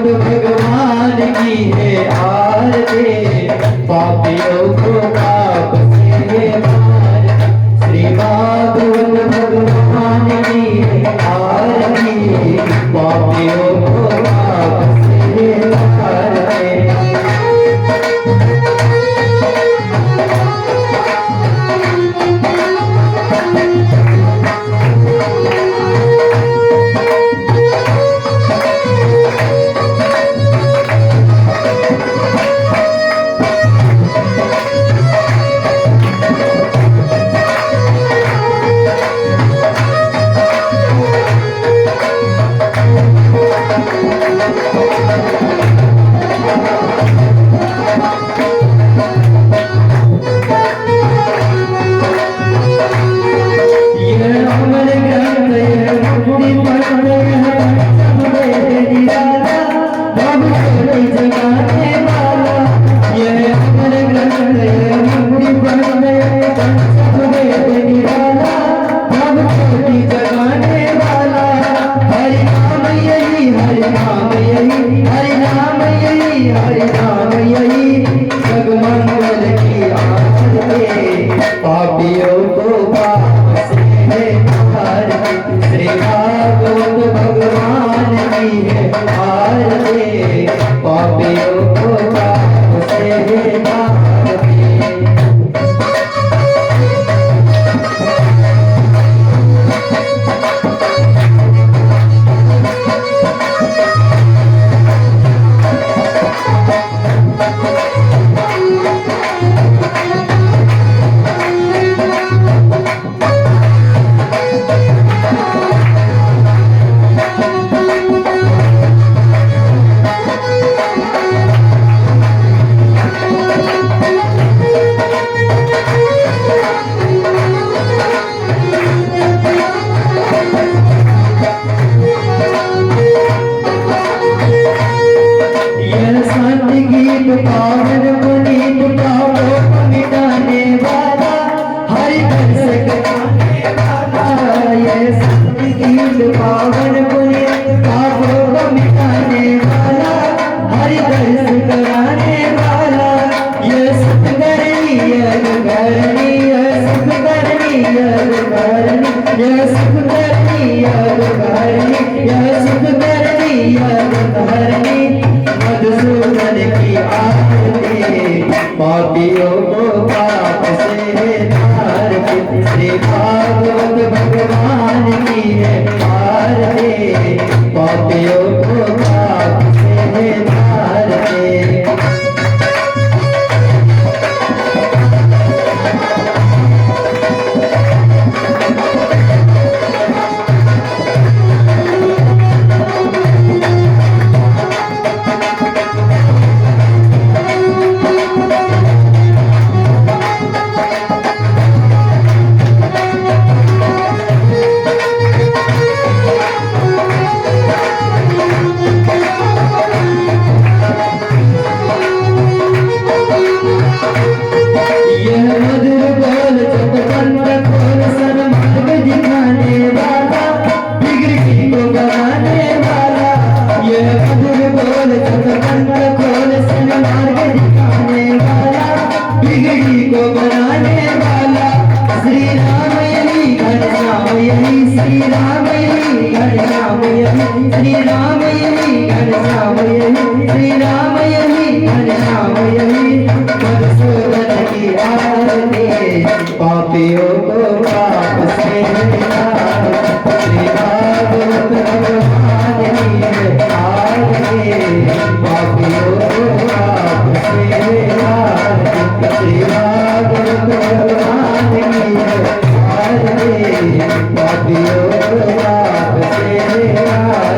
भगवान की है आरती, पापियों को पाप से मार। श्री भागवत भगवान की है आरती, पापियों को पाप से मार। पापियों को पाप से मार। श्री भागवत भगवान की है आरती, पापियों को पाप से मार। पापियों को पाप से मार। श्री भागवत भगवान की है आरती, पापियों को पाप से मार। श्री भागवत भगवान की है आरती, पापियों को पाप से मार।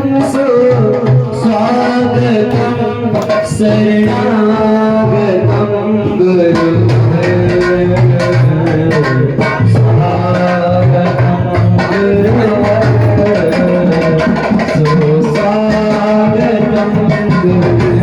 सुस्वागतम् शरणागतम् गुरुवर स्वागतम् गुरुवर सुस्वागतम् गुरुवर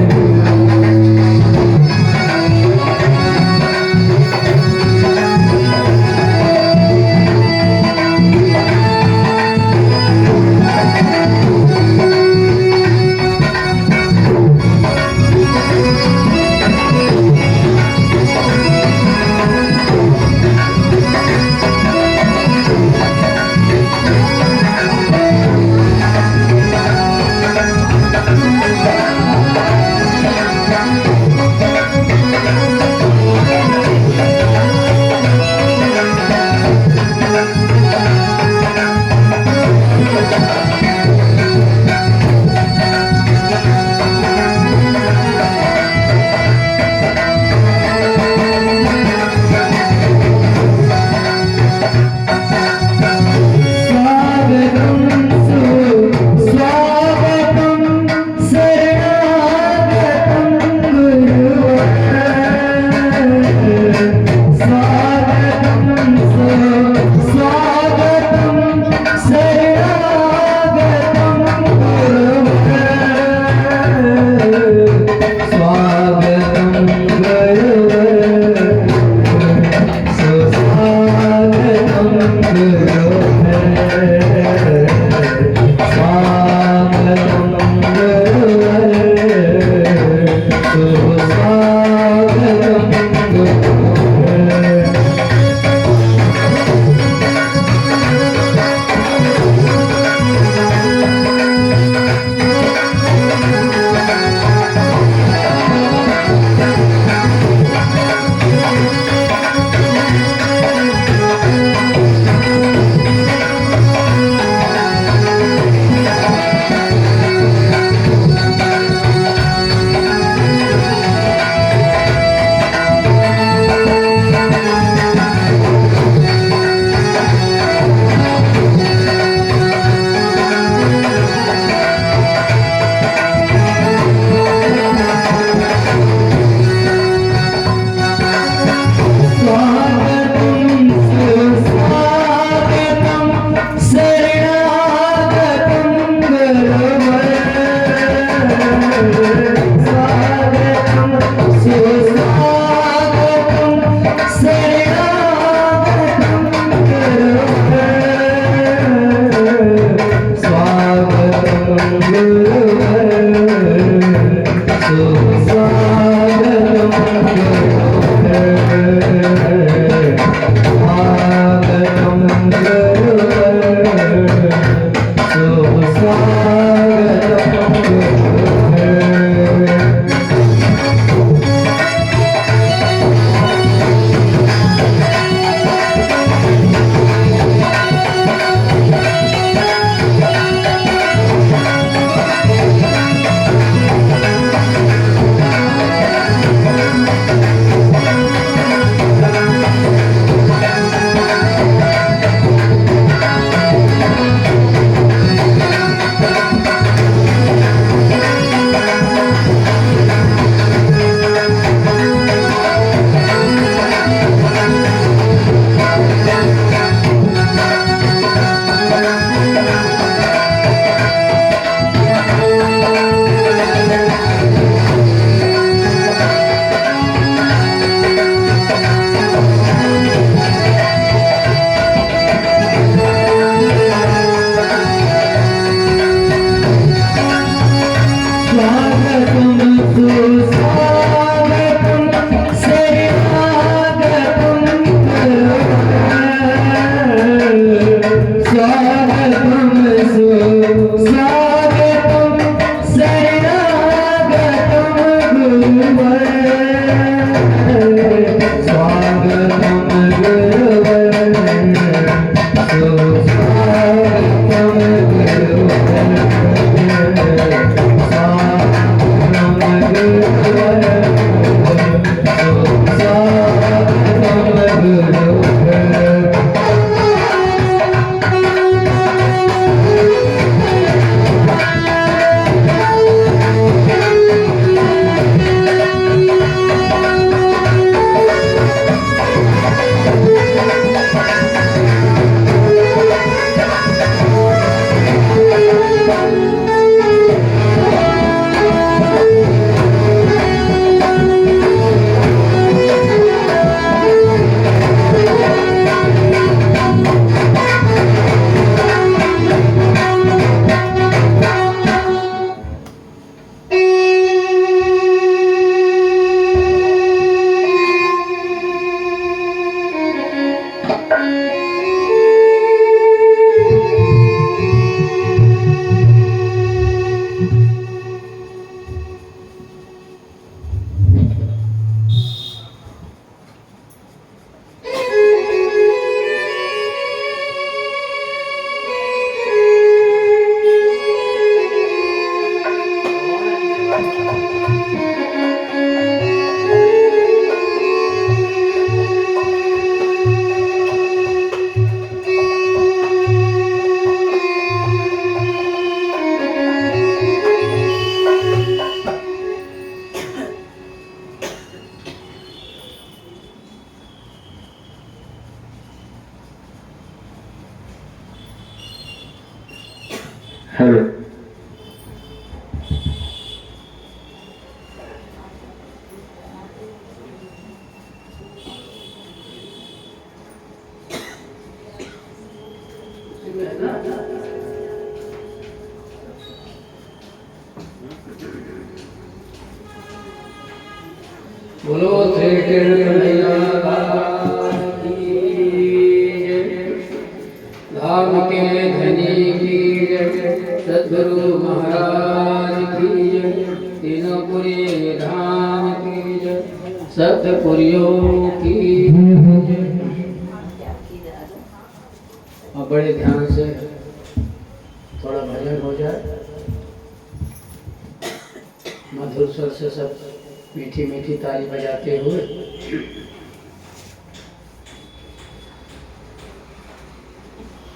हेलो। बोलो श्री कृष्ण कन्हैया लाल की जय। धाम के धनी की जय, सद्गुरु महाराज की जय, तीनों पुरी धाम की जय, सप्तपुरियों की जय। अब बड़े ध्यान से थोड़ा भजन हो जाए, मधुर स्वर से सब मीठी मीठी ताली बजाते हुए।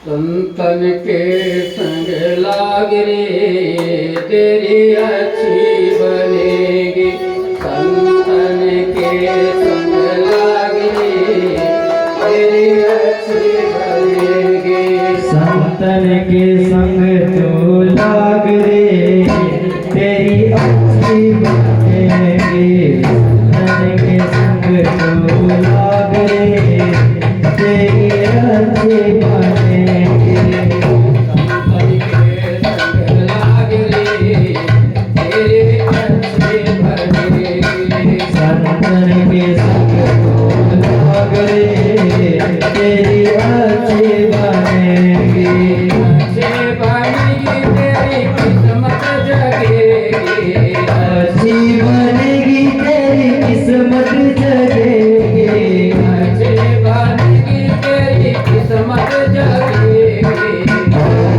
संतन के संग लाग रे तेरी अच्छी बनेगी, संतन के संग लाग रे तेरी अच्छी बनेगी। संतन के संग तो लाग रे तेरी अच्छी बनेगी। संतन के संग तो लाग रे तेरी अच्छी बनेगी। संतन के संग लाग रे तेरी अच्छी बनेगी। संतन के संग तो लाग रे तेरी अच्छी बनेगी। अच्छी बनेगी तेरी किस्मत जगेगी, अच्छी बनेगी तेरी किस्मत जगेगी। अच्छी बनेगी तेरी किस्मत जगेगी।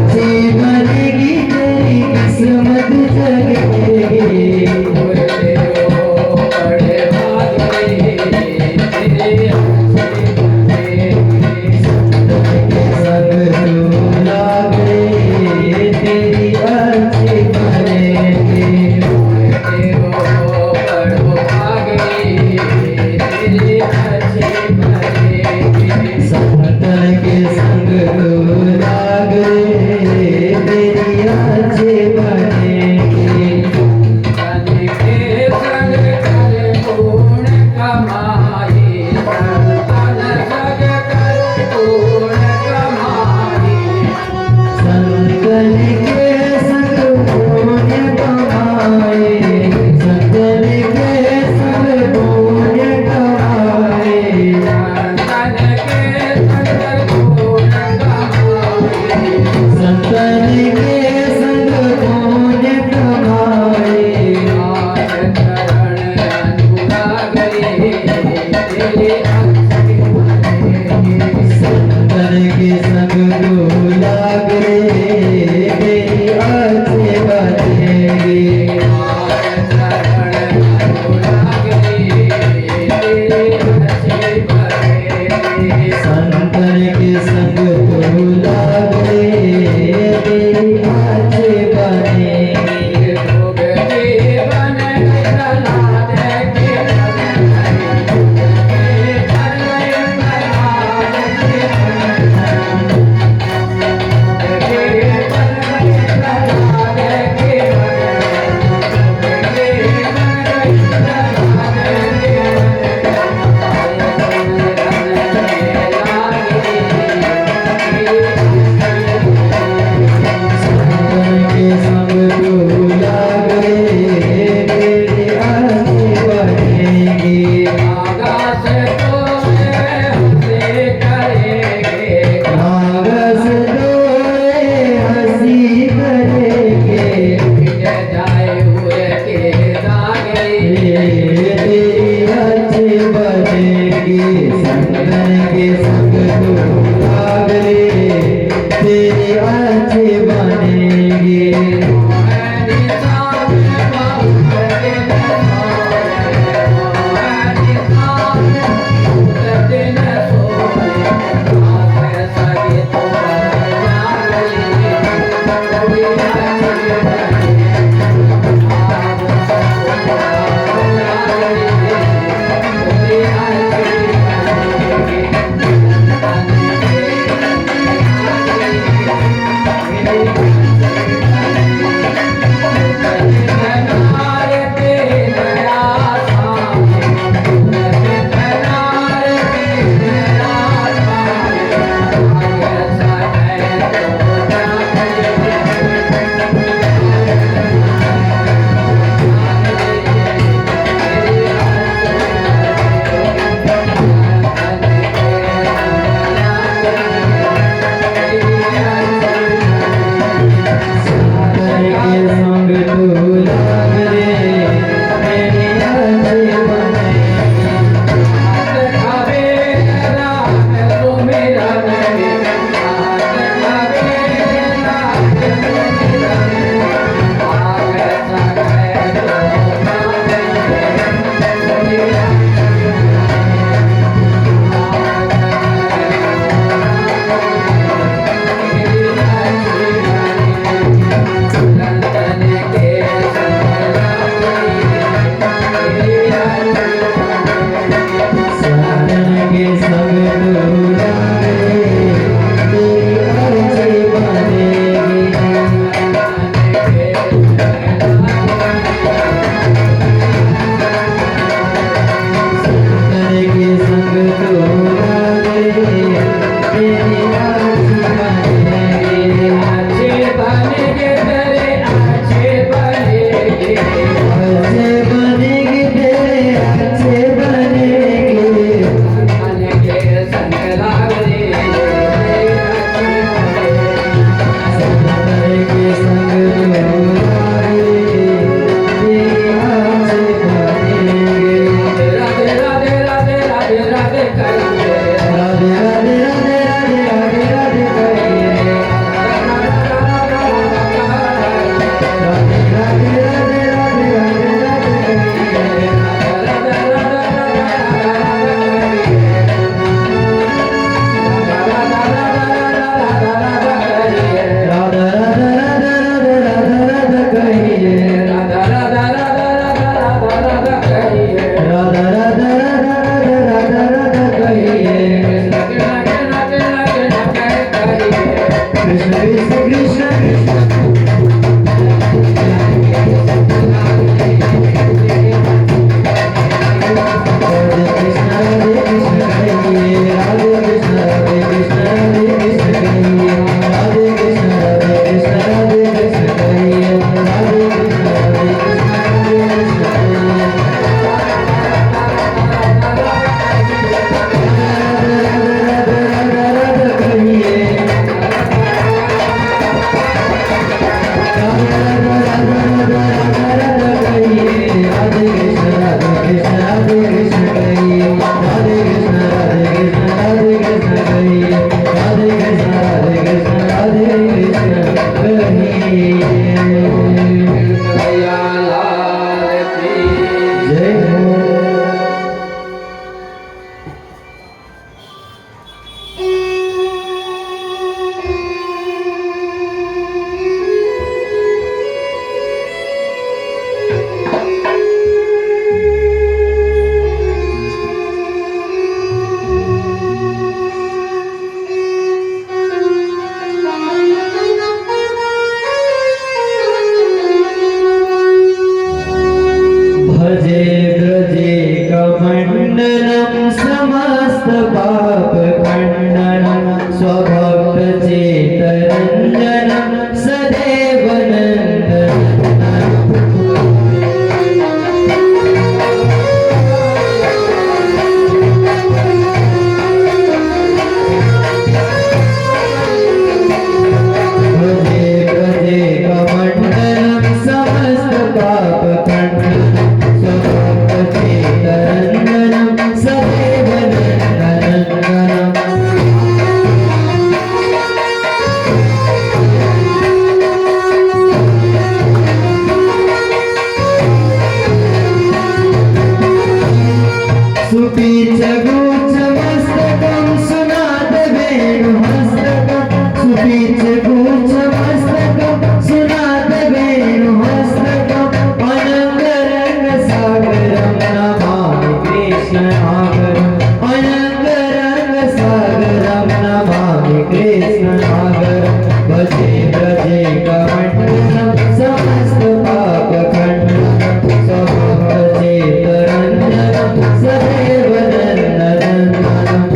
अच्छी बनेगी तेरी किस्मत जगेगी। बोलते हो बड़े भाग रे तेरे अच्छी बनेगी। संतन के संग तो लाग रे तेरी अच्छी बनेगी। बोलते हो बड़ो भाग रे तेरे अच्छी बनेगी। संतन के संग तो लाग रे तेरी अच्छी बनेगी। तन के संग कर गुण कमाई, तन संग कर गुण कमाई। संतन के संग पुण्य कमाए। संतन के संग पुण्य कमाए। तन के संग गुण कमाई। संतन के संग पुण्य कमाए। आज चरण अनुराग रे तेरे अच्छी बनेगी। संतन के संग तो लाग रे तेरी अच्छी बनेगी। आज चरण अनुराग रे तेरे अच्छी बनेगी। संतन के संग तो लाग रे तेरी अच्छी बनेगी। भोग जीवन प्रहलाद के बन गए, प्रहलाद के बन गए, प्रहलाद के संतन के सुपीचगुच्छमस्तकं सुनाद वेणुहस्तकं सुपीचगुच्छमस्तकं सुनाद वेणुहस्तकं अनंगरंगसागरं नमामि कृष्णसागरम् अनंगरंगसागरं नमामि कृष्णसागरं भजे भजे कमण्डलं समस्त पापखण्डनं स्वभक्तचेतरञ्जनं सदैव नन्दनन्दनम्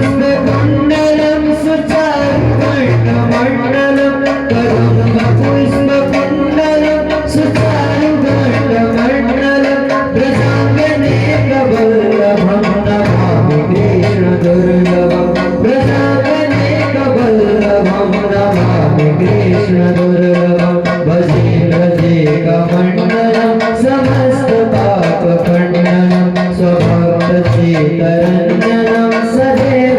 कदम्बपुष्पकुण्डलं सुचारुकण्ठमण्डलं कदम्बपुष्पकुण्डलं सुचारुकण्ठमण्डलं व्रजाङ्गने कवल्लभं नमामि कृष्णदुर्लभं व्रजाङ्गने कवल्लभं नमामि कृष्णदुर्लभं भजे भजे कमण्डलं समस्त पापखण्डनं स्वभक्तचेतरञ्जनं सदैव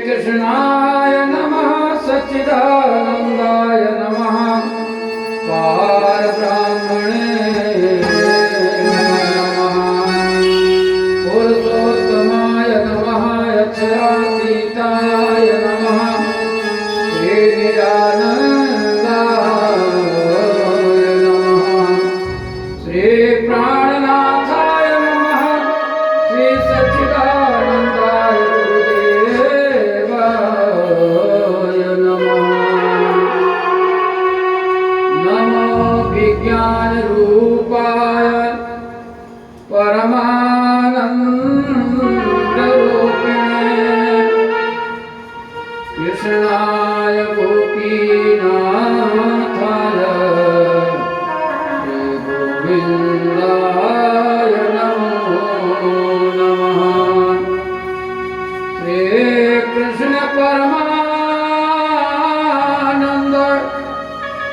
कृष्णाय नमः सच्चिदानंदाय नमः पारब्रह्मणे नमः पुरुषोत्तमाय नमः अक्षरातीताय नमः श्रीनिरानन्दाय नमः श्री प्राणनाथाय नमः श्री सच्चिदानंदाय गुरुदेवाय नमः नमो विज्ञान रूपाय परमानंद रूपिणे कृष्णाय गोपीनाथाय श्री गोविंदाय नमो नमः श्री कृष्ण परमानंद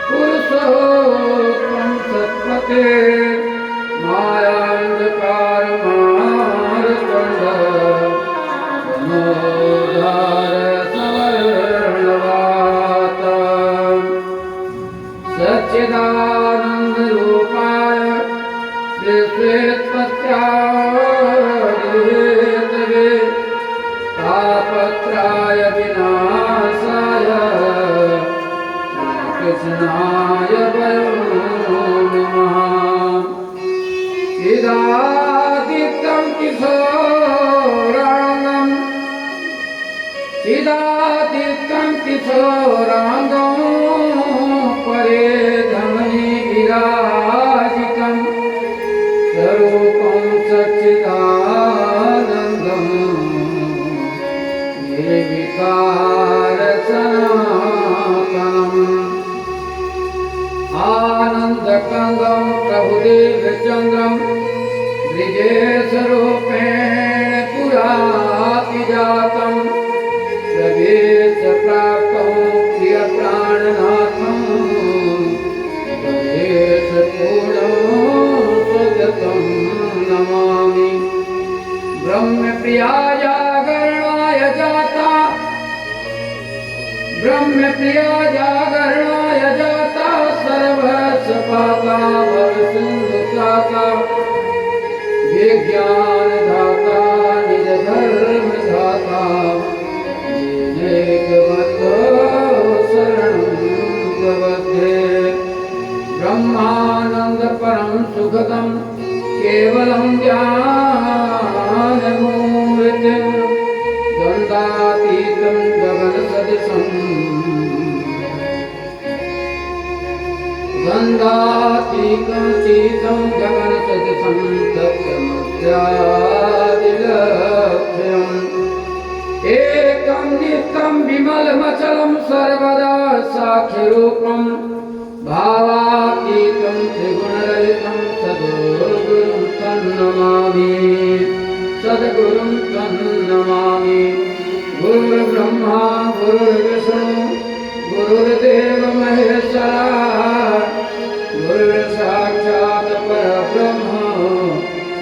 पुरुषोत्तम सत्पते मायान्धकार मार्तंड मनोधार सवर्णवात सच्चिदानंद रूपाय श्री श्वेतपत्राय तापत्राय विनाशाय कृष्णाय वयं नमः चिदादित्यं किशोरांगं परे धमनी विराजितं स्वरूपं सच्चिदानन्दं निर्विकार सनातनम् आनन्दकन्दं प्रभुदेवचन्द्रं ब्रिजेशरूपेण पुरातिजातं प्रवेश प्राप्तं प्रियप्राणनाथं प्रवेशपूर्णं स्वगतं नमामि ब्रह्मप्रियाय जागरणाय जाता जागरणाय जाता सर्वस्वपाता भवसिन्धुत्राता विज्ञानदाता निज धर्मदाता येनैकमतो शरणं प्रपद्ये ब्रह्मानंद परम सुखदं केवलं ज्ञानमूर्तिं द्वन्द्वातीतं गगनसदृशं द्वन्द्वातीतं गगनसदृशं तत्समुद्रादिलक्ष्यम् एकं नित्यं विमलमचलं सर्वदा साक्षिरूपं भावातीतं त्रिगुणरहितं सद्गुरुं तन्नमामि सद्गुरुं तन्नमामि गुरुर्ब्रह्मा गुरुर्विष्णु गुरुर्देव महेश्वरा गुरुर्साक्षात् परब्रह्म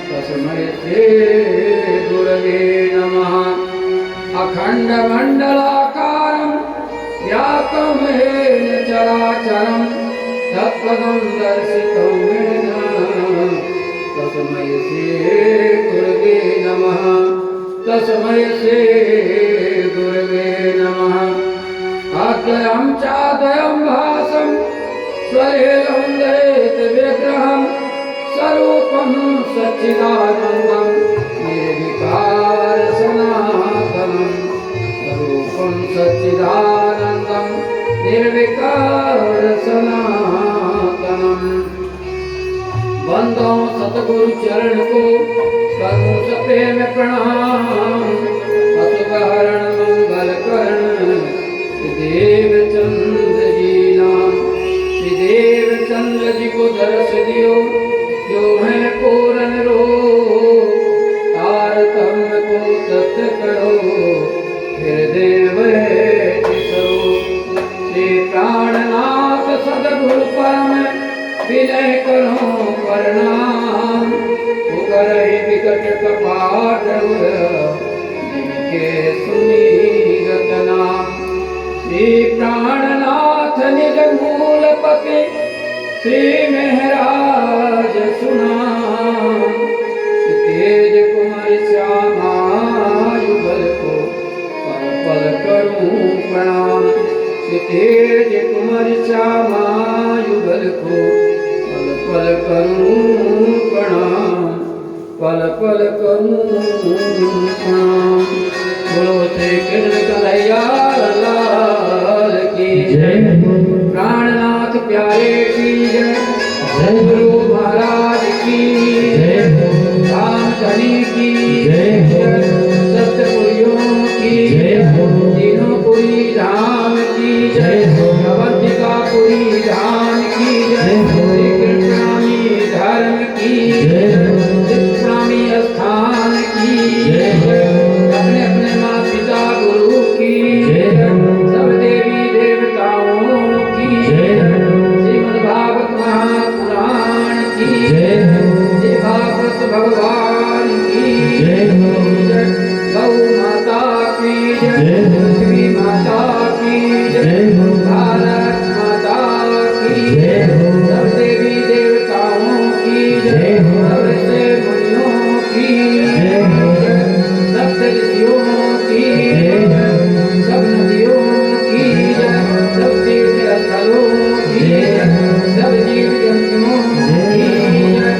तस्मै श्री गुरवे नमः अखण्डमण्डलाकारं व्याप्तं येन चराचरं तत्पदं दर्शितं येन तस्मै श्री गुरवे नमः तस्मै श्री गुरवे नमः अद्वयं चाद्वयं भासं स्वरेलं दयेत विग्रहं स्वरूपं सच्चिदानन्दं निर्विकार सनातनं स्वरूपं सच्चिदानन्दं निर्विकार सनातनं बंदो सतगुरु चरण को करूं सप्रेम प्रणाम असुभहरण मंगल करण देव चंद्र जी नाम श्री देव चंद्र जी को दर्श दियो जो है पूर्ण रूप तारतम्य को तत्व करो फिर देव श्री प्राणनाथ सदगुरु परम विनय करो प्रणाम उगर विकट कपाट के सुमीरत नाम। श्री प्राणनाथ निज मूल पति श्री महराज सुनाम। तेज कुमार श्यामा युगल को पल पल करूं प्रणाम। तेज कुमार श्यामा युगल को पल पल करूं प्रणाम। पल पल करूं प्रणाम। बोलो श्री कृष्ण कन्हैया लाल की जय। प्राणनाथ प्यारे की जय। गुरु महाराज की जय। राम धनी की जय। सप्तपुरियों की जय। तीनों पुरी धाम की जय। अवंतिकापुरी धाम की जय। श्री कृष्णामी धर्म की जय। कृष्णामी स्थान की जय। अपने अपने माता पिता गुरु की जय। सब देवी देवताओं की जय। श्रीमद् भागवत महापुराण की जय। श्री भागवत भगवान की जय। गौ माता की जय। पृथ्वी माता की जय। भारत माता की जय। सब देवी देवताओं की जय। सब ऋषि मुनियों की जय। सब ऋषियों की जय। सब नदियों की जय। सब तीर्थ स्थलों की जय। सब जीव जंतुओं की जय।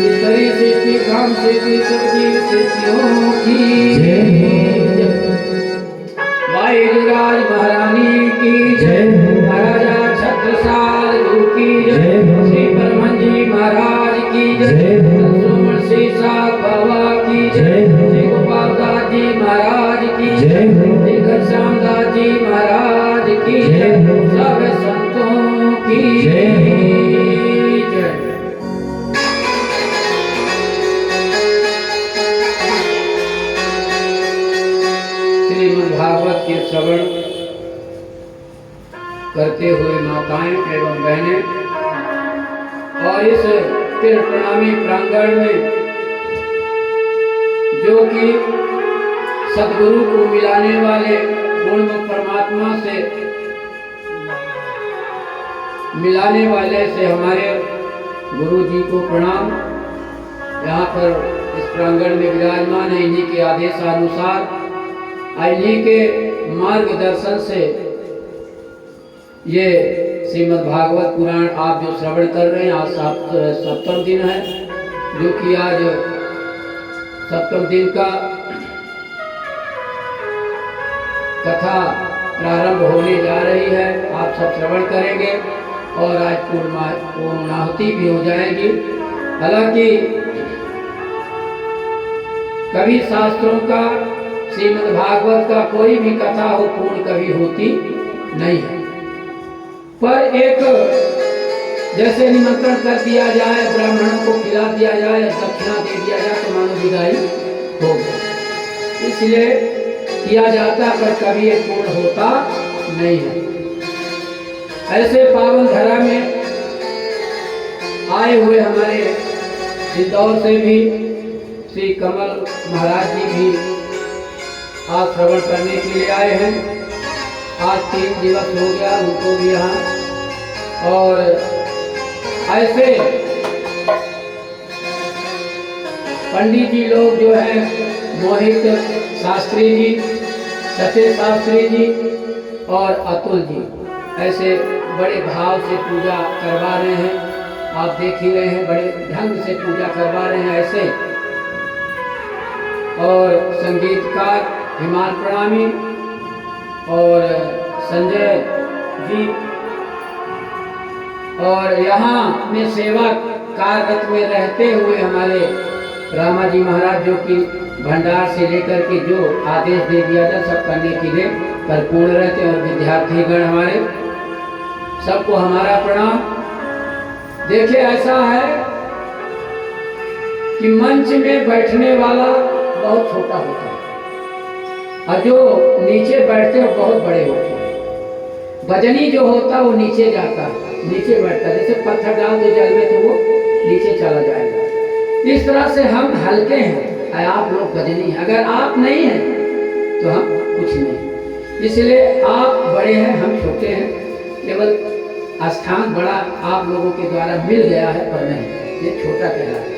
ईश्वरी सृष्टि काम सृष्टि सब जीव सृष्टियों की जय। वायुराज महारानी की जय। महाराजा छत्रसाल की जय। श्री परमहंस महाराज की जय। सुब्रमण्य श्री सात बाबा की जय। श्री गोपाल दास जी महाराज की जय। श्री घनश्याम दास जी महाराज की जय। सब संतों की जय। श्रीमद् भागवत के श्रवण करते हुए माताएं एवं बहनें और इस तीर्थ प्रणामी प्रांगण में जो कि सदगुरु को मिलाने वाले पूर्ण परमात्मा से मिलाने वाले से हमारे गुरु जी को प्रणाम। यहाँ पर इस प्रांगण में विराजमान है। इन्हीं के आदेशानुसार इन्हीं के मार्गदर्शन से ये श्रीमद् भागवत पुराण आप जो श्रवण कर रहे हैं, आज सप्तम दिन है, जो कि आज सप्तम दिन का कथा प्रारंभ होने जा रही है। आप सब श्रवण करेंगे और आज पूर्णाहुति भी हो जाएगी। हालांकि कभी शास्त्रों का श्रीमद् भागवत का कोई भी कथा हो पूर्ण कभी होती नहीं है, पर एक जैसे निमंत्रण कर दिया जाए, ब्राह्मणों को खिला दिया जाए, दक्षिणा दे दिया जाए तो मानो विदाई हो गई, इसलिए किया जाता, पर कभी ये पूर्ण होता नहीं है। ऐसे पावन धरा में आए हुए हमारे इंदौर से भी श्री कमल महाराज जी भी आज श्रवण करने के लिए आए हैं। आज 3 दिवस हो गया उनको भी यहाँ। और ऐसे पंडित जी लोग जो हैं, मोहित शास्त्री जी, सचे शास्त्री जी और अतुल जी, ऐसे बड़े भाव से पूजा करवा रहे हैं। आप देख ही रहे हैं, बड़े ढंग से पूजा करवा रहे हैं ऐसे। और संगीतकार हिमाल प्रणामी और संजय जी, और यहाँ में सेवा कार्यरत में रहते हुए हमारे रामा जी महाराज, जो कि भंडार से लेकर के जो आदेश दे दिया था सब करने के लिए परिपूर्ण रहते हैं। और विद्यार्थीगण हमारे सबको हमारा प्रणाम। देखिए, ऐसा है कि मंच में बैठने वाला बहुत छोटा होता है और जो नीचे बैठते हैं बहुत बड़े होते हैं। भजनी जो होता है वो नीचे जाता है, नीचे बैठता है। जैसे पत्थर डाल दो जल में तो वो नीचे चला जाएगा। इस तरह से हम हल्के हैं, आप लोग भजनी हैं। अगर आप नहीं हैं तो हम कुछ नहीं। इसलिए आप बड़े हैं, हम छोटे हैं, केवल स्थान बड़ा आप लोगों के द्वारा मिल गया है, पर नहीं, ये छोटा कहलाता है।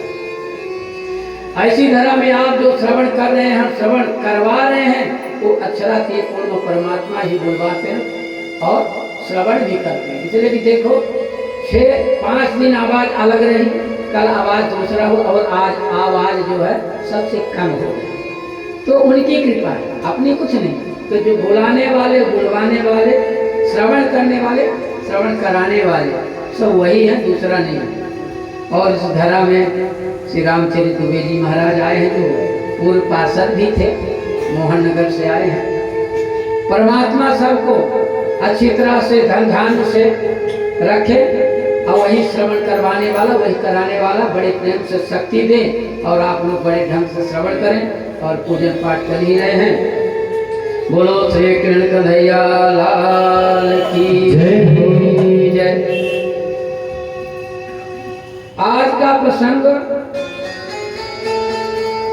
ऐसी धरा में आप जो श्रवण कर रहे हैं, हम श्रवण करवा रहे हैं, वो अक्षरातीत पूर्ण परमात्मा ही बुलवाते हैं और श्रवण भी करते हैं। इसलिए कि देखो 6-5 दिन आवाज अलग रही, कल आवाज दूसरा हो, और आज आवाज जो है सबसे कम हो गई, तो उनकी कृपा है, अपनी कुछ नहीं। तो जो बुलाने वाले, बुलवाने वाले, श्रवण करने वाले, श्रवण कराने वाले, सब वही है, दूसरा नहीं है। और इस धरा में श्री रामचरित दुबे जी महाराज आए हैं, जो पूर्व पार्षद भी थे, मोहन नगर से आए हैं। परमात्मा सबको अच्छी तरह से धन ध्यान से रखे, और वही श्रवण करवाने वाला, वही कराने वाला बड़े प्रेम से शक्ति दे, और आप लोग बड़े ढंग से श्रवण करें और पूजन पाठ कर ही रहे हैं। बोलो श्री कृष्ण कन्हैया लाल की जय। आज का प्रसंग,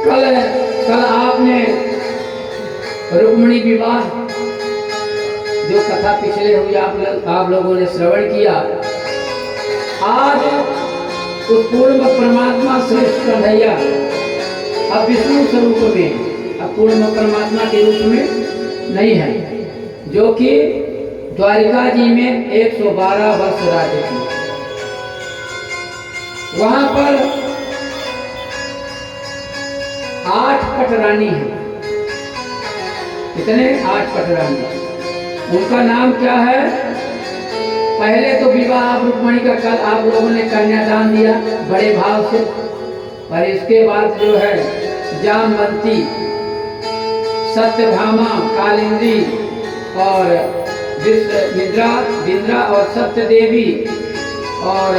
कल आपने रुक्मिणी विवाह जो कथा पिछले हुई आप लोगों ने श्रवण किया। आज उस पूर्ण परमात्मा श्रेष्ठ कन्हैया अब विष्णु स्वरूप में, अब पूर्ण परमात्मा के रूप में नहीं है, जो कि द्वारिका जी में 112 वर्ष राज्य की। वहां पर 8 पटरानी है। कितने? 8 पटरानी। उनका नाम क्या है? पहले तो विवाह आप रुक्मिणी का कल आप लोगों ने कन्यादान दिया बड़े भाव से, और इसके बाद जो है जामवंती, सत्यभामा, कालिंदी और विंद्रा और सत्यदेवी और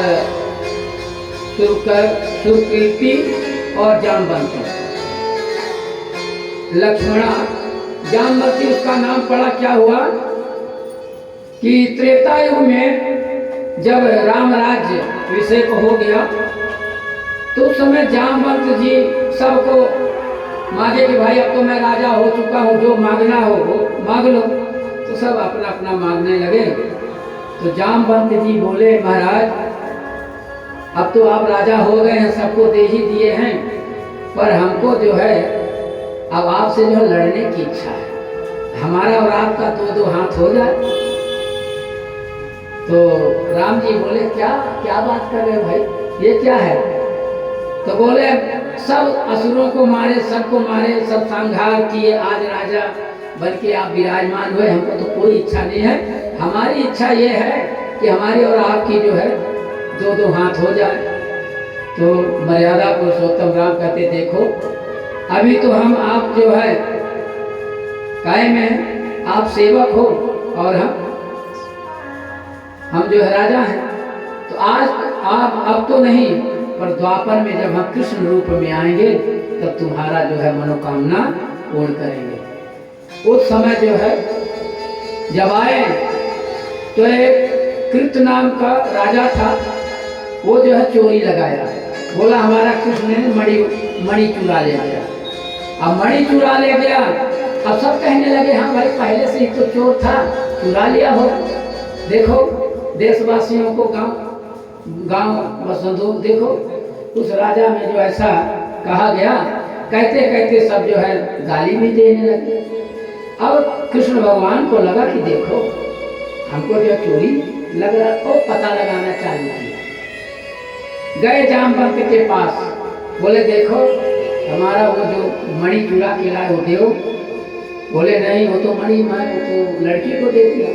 सुकीर्ति और जामवंती, लक्ष्मणा। जामवंती उसका नाम पड़ा, क्या हुआ कि त्रेता युग में जब राम राज्य विषय को हो गया, तो उस समय जामवंत जी सबको मांगे कि भाई अब तो मैं राजा हो चुका हूँ, जो मांगना हो वो मांग लो। तो सब अपना अपना मांगने लगे। तो जामवंत जी बोले, महाराज अब तो आप राजा हो गए हैं, सबको दे ही दिए हैं, पर हमको जो है अब आपसे जो लड़ने की इच्छा है, हमारा और आपका 2-2 हाथ हो जाए। तो राम जी बोले, क्या क्या बात कर रहे हो भाई, ये क्या है? तो बोले, सब असुरों को मारे, सबको मारे, सब संहार किए, आज राजा बन के आप विराजमान हुए, हमको तो कोई इच्छा नहीं है। हमारी इच्छा ये है कि हमारी और आपकी जो है 2-2 हाथ हो जाए। तो मर्यादा पुरुषोत्तम राम कहते, देखो अभी तो हम आप जो है कायम में आप सेवक हो और हम जो है राजा हैं। तो आज आप अब तो नहीं, पर द्वापर में जब हम कृष्ण रूप में आएंगे तब तुम्हारा जो है मनोकामना पूर्ण करेंगे। उस समय जो है जब आए तो एक कृत नाम का राजा था, वो जो है चोरी लगाया, बोला हमारा कृष्ण ने मणि चुरा ले गया। अब मणि चुरा ले गया, अब सब कहने लगे हाँ भाई पहले से ही तो चोर था, चुरा लिया हो। देखो देशवासियों को गांव बसंतों देखो, उस राजा में जो ऐसा कहा गया, कहते कहते सब जो है गाली भी देने लगे। अब कृष्ण भगवान को लगा कि देखो हमको जो चोरी लग रहा, तो पता लगाना चालू किया। गए जामवंत के पास, बोले देखो हमारा वो जो मणि चुरा के लाए होते हो। बोले नहीं, वो तो मणि मैं तो लड़की को दे दिया।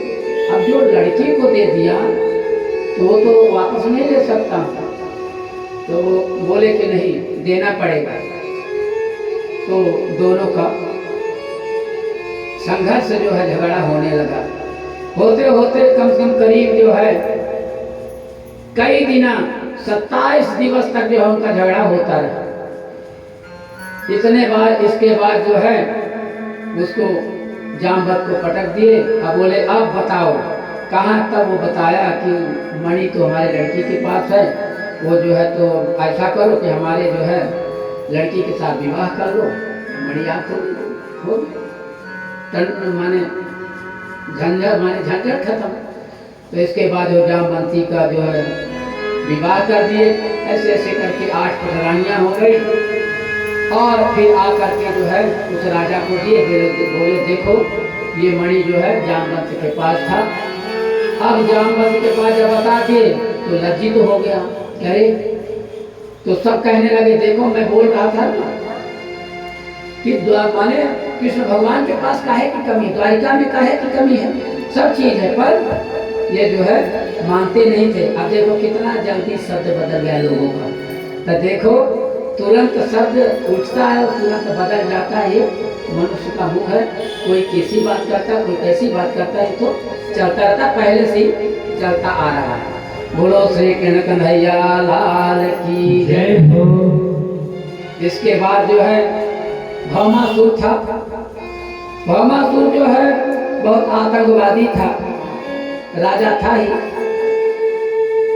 अब जो लड़की को दे दिया तो वो तो वापस नहीं ले सकता। तो बोले कि नहीं देना पड़ेगा। तो दोनों का संघर्ष जो है झगड़ा होने लगा। होते होते कम से कम करीब जो है कई दिना 27 दिवस तक जो है उनका झगड़ा होता रहा। इतने बाद इसके बाद जो है उसको जामवंत को पटक दिए। अब बोले अब बताओ कहाँ। तब वो बताया कि मणि तो हमारे लड़की के पास है, वो जो है तो ऐसा करो कि हमारे जो है लड़की के साथ विवाह कर लो, मणि आप हो। माने झंझट, माने झंझट खत्म। तो इसके बाद जो जामवंती का जो है विवाह कर दिए। ऐसे ऐसे करके 8 पटरानियाँ हो गई। और फिर आकर के जो है उस राजा को दिए, बोले देखो ये मणि जो है जामवंत के पास था। अब जामवंत के पास जब बता दिए तो लज्जित हो गया। अरे तो सब कहने लगे देखो मैं बोल रहा था ना कि माने कृष्ण भगवान के पास काहे की कमी है, द्वारिका में काहे की कमी है, सब चीज है, पर ये जो है मानते नहीं थे। अब देखो कितना जल्दी शब्द बदल गया लोगों का। तो देखो तुरंत शब्द उठता है और तुरंत बदल जाता है। ये मनुष्य का मुख है, कोई कैसी बात करता है, कोई कैसी बात करता है, तो चलता रहता, पहले से ही चलता आ रहा है। बोलो श्री कृष्ण कन्हैया लाल की जय हो। इसके बाद जो है भौमासुर था। भौमासुर जो है बहुत आतंकवादी था, राजा था ही।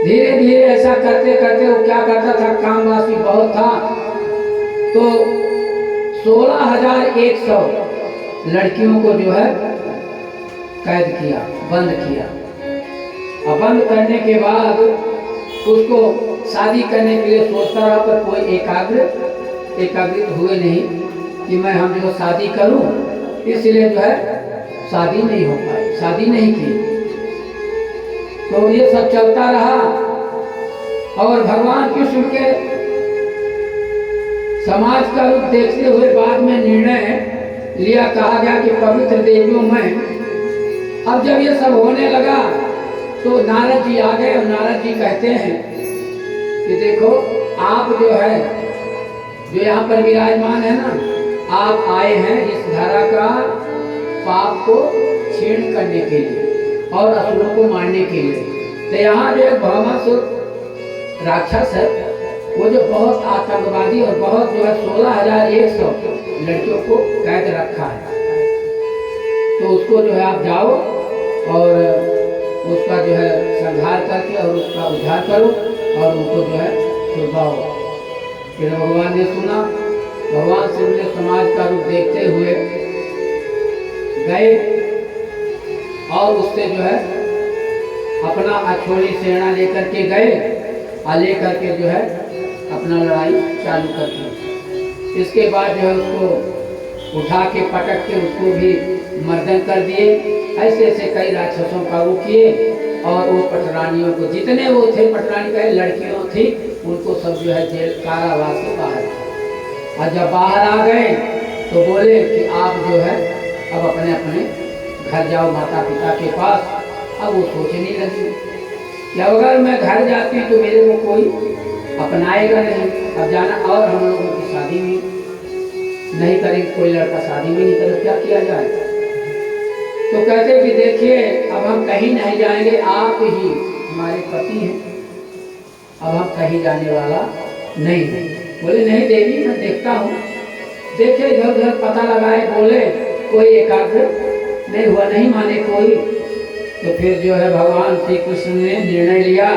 धीरे धीरे ऐसा करते करते वो क्या करता था, कामवासी बहुत था, तो 16,100 लड़कियों को जो है कैद किया, बंद किया। और बंद करने के बाद उसको शादी करने के लिए सोचता रहा, पर कोई एकाग्रित हुए नहीं कि मैं हम जो शादी करूं, इसलिए जो है शादी नहीं हो पाई, शादी नहीं की। तो ये सब चलता रहा। और भगवान कृष्ण के समाज का रूप देखते हुए बाद में निर्णय लिया, कहा गया कि पवित्र देवियों में। अब जब ये सब होने लगा तो नारद जी आ गए और नारद जी कहते हैं कि देखो आप जो है, जो यहाँ पर विराजमान है ना, आप आए हैं इस धरा का पाप को क्षीण करने के लिए और असुरों को मारने के लिए। तो यहाँ जो एक भौमासुर राक्षस है, वो जो बहुत आतंकवादी और बहुत जो है 16,100 लड़कियों को कैद रखा है, तो उसको जो है आप जाओ और उसका जो है संहार करके और उसका उद्धार करो और उनको जो है छुड़वाओ। फिर भगवान ने सुना, भगवान शिव ने समाज का रूप देखते हुए गए और उससे जो है अपना अछोड़ी सेना लेकर के गए और लेकर के जो है अपना लड़ाई चालू कर दी। इसके बाद जो है उसको उठा के पटक के उसको भी मर्दन कर दिए। ऐसे ऐसे कई राक्षसों का वो किए और वो पटरानियों को, जितने वो थे पटरानी का लड़कियों थी, उनको सब जो है जेल कारावास से बाहर। और जब बाहर आ गए तो बोले कि आप जो है अब अपने अपने घर जाओ माता पिता के पास। अब वो सोचने लगी कि अगर मैं घर जाती तो मेरे को कोई अपनाएगा नहीं, अब जाना, और हम लोगों की शादी भी नहीं करेंगे, कोई लड़का शादी भी नहीं करे, क्या किया जाए। तो कहते कि देखिए अब हम कहीं नहीं जाएंगे, आप ही हमारे पति हैं, अब हम कहीं जाने वाला नहीं है। बोले नहीं देवी मैं देखता हूँ। देखे इधर उधर पता लगाए, बोले कोई एकाग्र नहीं हुआ, नहीं माने कोई। तो फिर जो है भगवान श्री कृष्ण ने निर्णय लिया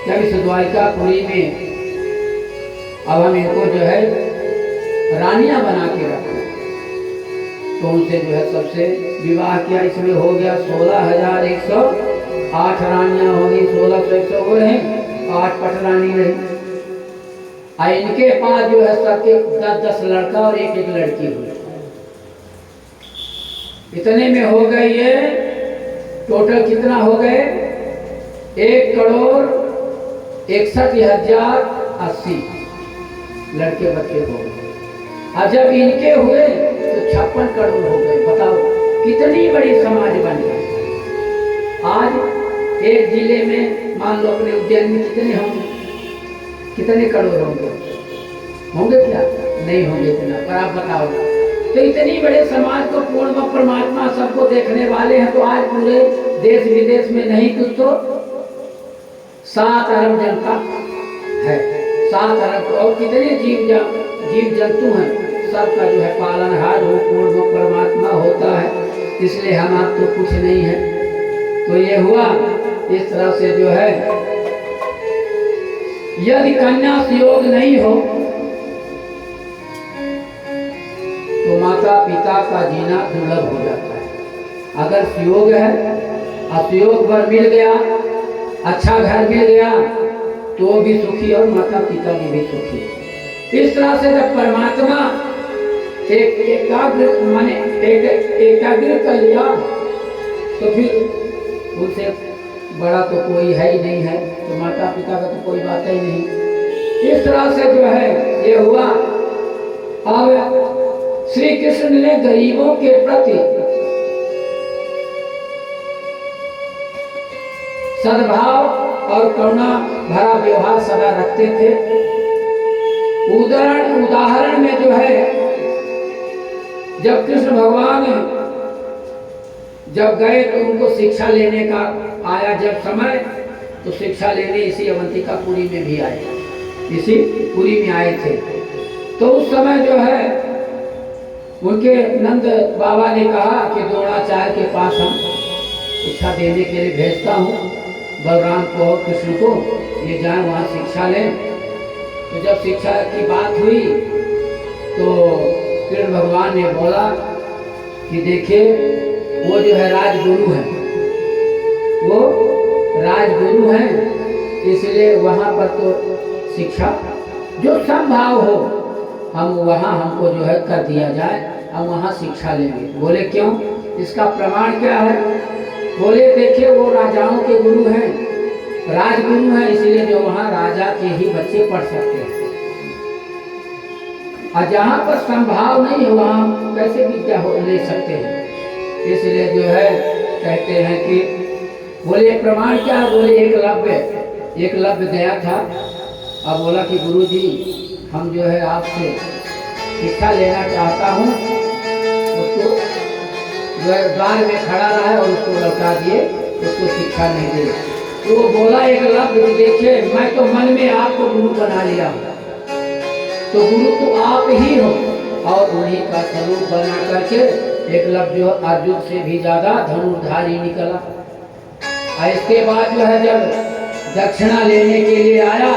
कि अब इस द्वारिकापुरी में अब हम इनको जो है रानियां बना के रखें। तो उनसे जो है सबसे विवाह किया। इसमें हो गया 16,108 रानियां हो गई, 16,100 हो रहे, 8 पटरानी रही। और इनके पास जो है सबके 10-10 लड़का और 1-1 लड़की हुई। इतने में हो गई ये टोटल कितना हो गए, 1,61,080 लड़के बच्चे हो गए। और जब इनके हुए तो 56 करोड़ हो गए। बताओ कितनी बड़ी समाज बन गई। आज एक जिले में मान लो अपने उज्जैन में कितने होंगे, कितने करोड़ होंगे, होंगे क्या, नहीं होंगे इतना। पर आप बताओ, तो इतनी बड़े समाज को पूर्ण परमात्मा सबको देखने वाले हैं। तो आज पूरे देश विदेश में नहीं कुछ तो 7 अरब जनता है, 7 अरब, और कितने जीव जंतु हैं, सबका जो है पालनहार वो पूर्ण परमात्मा होता है। इसलिए हम आप तो कुछ नहीं है। तो ये हुआ इस तरह से जो है, यदि कन्या योग नहीं हो तो माता पिता का जीना दुर्लभ हो जाता है। अगर सुयोग है और सुयोग पर मिल गया, अच्छा घर मिल गया तो भी सुखी और माता पिता भी सुखी। इस तरह से जब परमात्मा एकाग्र कर लिया तो फिर उनसे बड़ा तो कोई है ही नहीं है, तो माता पिता का तो कोई बात ही नहीं। इस तरह से जो है ये हुआ। अब श्री कृष्ण ने गरीबों के प्रति सद्भाव और करुणा भरा व्यवहार सदा रखते थे। उदाहरण में जो है, जब कृष्ण भगवान जब गए तो उनको शिक्षा लेने का आया जब समय, तो शिक्षा लेने इसी अवंतिकापुरी में भी आए, इसी पुरी में आए थे। तो उस समय जो है उनके नंद बाबा ने कहा कि द्रोणाचार्य के पास हम शिक्षा देने के लिए भेजता हूँ बलराम को और कृष्ण को, ये जाए वहाँ शिक्षा लें। तो जब शिक्षा की बात हुई तो कृष्ण भगवान ने बोला कि देखिए वो जो है राजगुरु है, वो राजगुरु है, इसलिए वहाँ पर तो शिक्षा जो संभाव हो हम वहाँ हमको जो है कर दिया जाए, हम वहाँ शिक्षा लेंगे। बोले क्यों, इसका प्रमाण क्या है? बोले देखिए वो राजाओं के गुरु हैं, राजगुरु हैं, इसलिए जो वहाँ राजा के ही बच्चे पढ़ सकते हैं, और जहाँ पर संभाव नहीं है वहाँ कैसे विद्या ले सकते हैं। इसलिए जो है कहते हैं कि बोले प्रमाण क्या? बोले एकलव्य गया था, अब बोला कि गुरुजी हम जो है आपसे शिक्षा लेना चाहता हूँ। उसको जो है द्वार में खड़ा रहा है और उसको लौटा दिए, उसको शिक्षा नहीं दे। तो वो बोला एकलव्य देखिए मैं तो मन में आपको गुरु बना लिया हूँ, तो गुरु तो आप ही हो, और उन्हीं का स्वरूप बना करके एकलव्य अर्जुन से भी ज्यादा धनुर्धारी निकला। और इसके बाद जो है जब दक्षिणा लेने के लिए आया,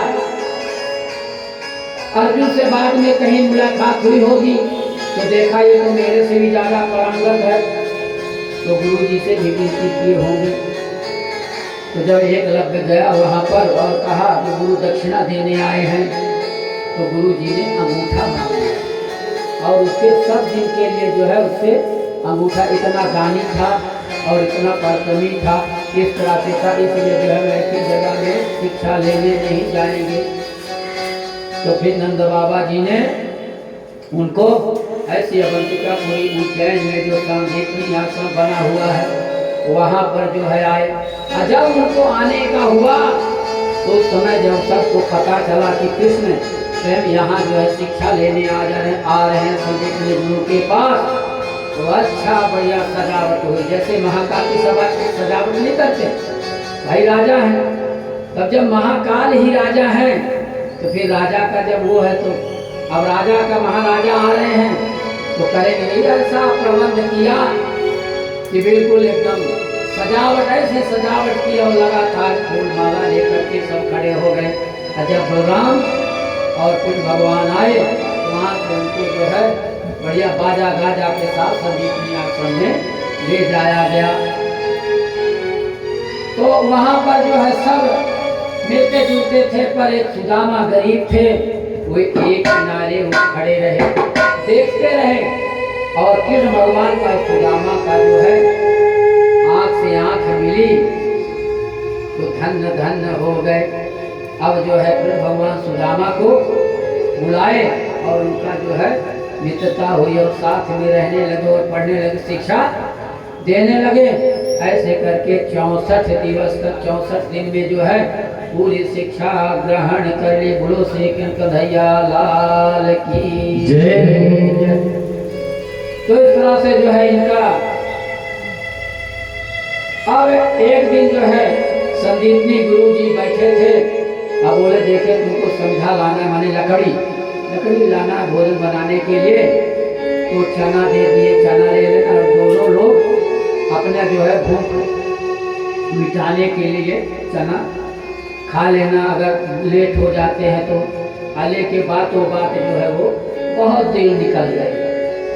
अर्जुन से बाद में कहीं मुलाकात हुई होगी तो देखा ये तो मेरे से भी ज्यादा पारंगत है, तो गुरु जी से भी विनती किए होंगे। तो जब एकलव्य गया वहां पर और कहा कि गुरु दक्षिणा देने आए हैं, तो गुरु जी ने अंगूठा मांग लिया, और उसके सब दिन के लिए जो है उससे अंगूठा इतना दानी था और इतना पराक्रमी था, इस तरह से था, इसलिए जो है ऐसी जगह में शिक्षा लेने नहीं जाएंगे। तो फिर नंद बाबा जी ने उनको ऐसी अवंतिकापुरी उज्जैन में जो सांदीपनी आश्रम बना हुआ है वहाँ पर जो है आए। और जब उनको आने का हुआ तो उस समय जब सबको पता चला कि कृष्ण स्वयं यहाँ जो है शिक्षा लेने आ रहे हैं संदीपनी गुरु के पास, तो अच्छा बढ़िया सजावट हुई, जैसे महाकाल की सजावट नहीं करते भाई, राजा है, तब जब महाकाल ही राजा है तो फिर राजा का जब वो है तो अब राजा का महाराजा आ रहे हैं तो करेंगे नहीं, ऐसा प्रबंध किया कि बिल्कुल एकदम सजावट, ऐसे सजावट की और लगातार फूल माला लेकर के सब खड़े हो गए। जब बलराम और फिर भगवान आए तो वहाँ से उनको जो है बढ़िया बाजा गाजा के साथ संदीपनी आश्रम में ले जाया गया। तो वहाँ पर जो है सब मिलते जुलते थे, पर एक सुदामा गरीब थे, वो एक किनारे वो खड़े रहे, देखते रहे, और कृष्ण भगवान का सुदामा का जो है आंख से आंख मिली तो धन्य धन्य हो गए। अब जो है कृष्ण भगवान सुदामा को बुलाए और उनका जो है मित्रता हुई और साथ में रहने लगे और पढ़ने लगे, शिक्षा देने लगे। ऐसे करके 64 दिवस तक 64 दिन में जो है पूरी शिक्षा ग्रहण कर ली। बोलो श्री कृष्ण कन्हैया लाल की जय। तो इस तरह से जो है इनका अब एक दिन जो है संदीपनी गुरु जी बैठे थे, अब बोले देखे तुमको समझा लाना, माने लकड़ी लाना भोजन बनाने के लिए, तो चना दे दिए, चना ले लेना, और दोनों लोग अपना जो है भूख मिटाने के लिए चना खा लेना, अगर लेट हो जाते हैं तो आले के बातों बात जो है वो बहुत देर निकल गए।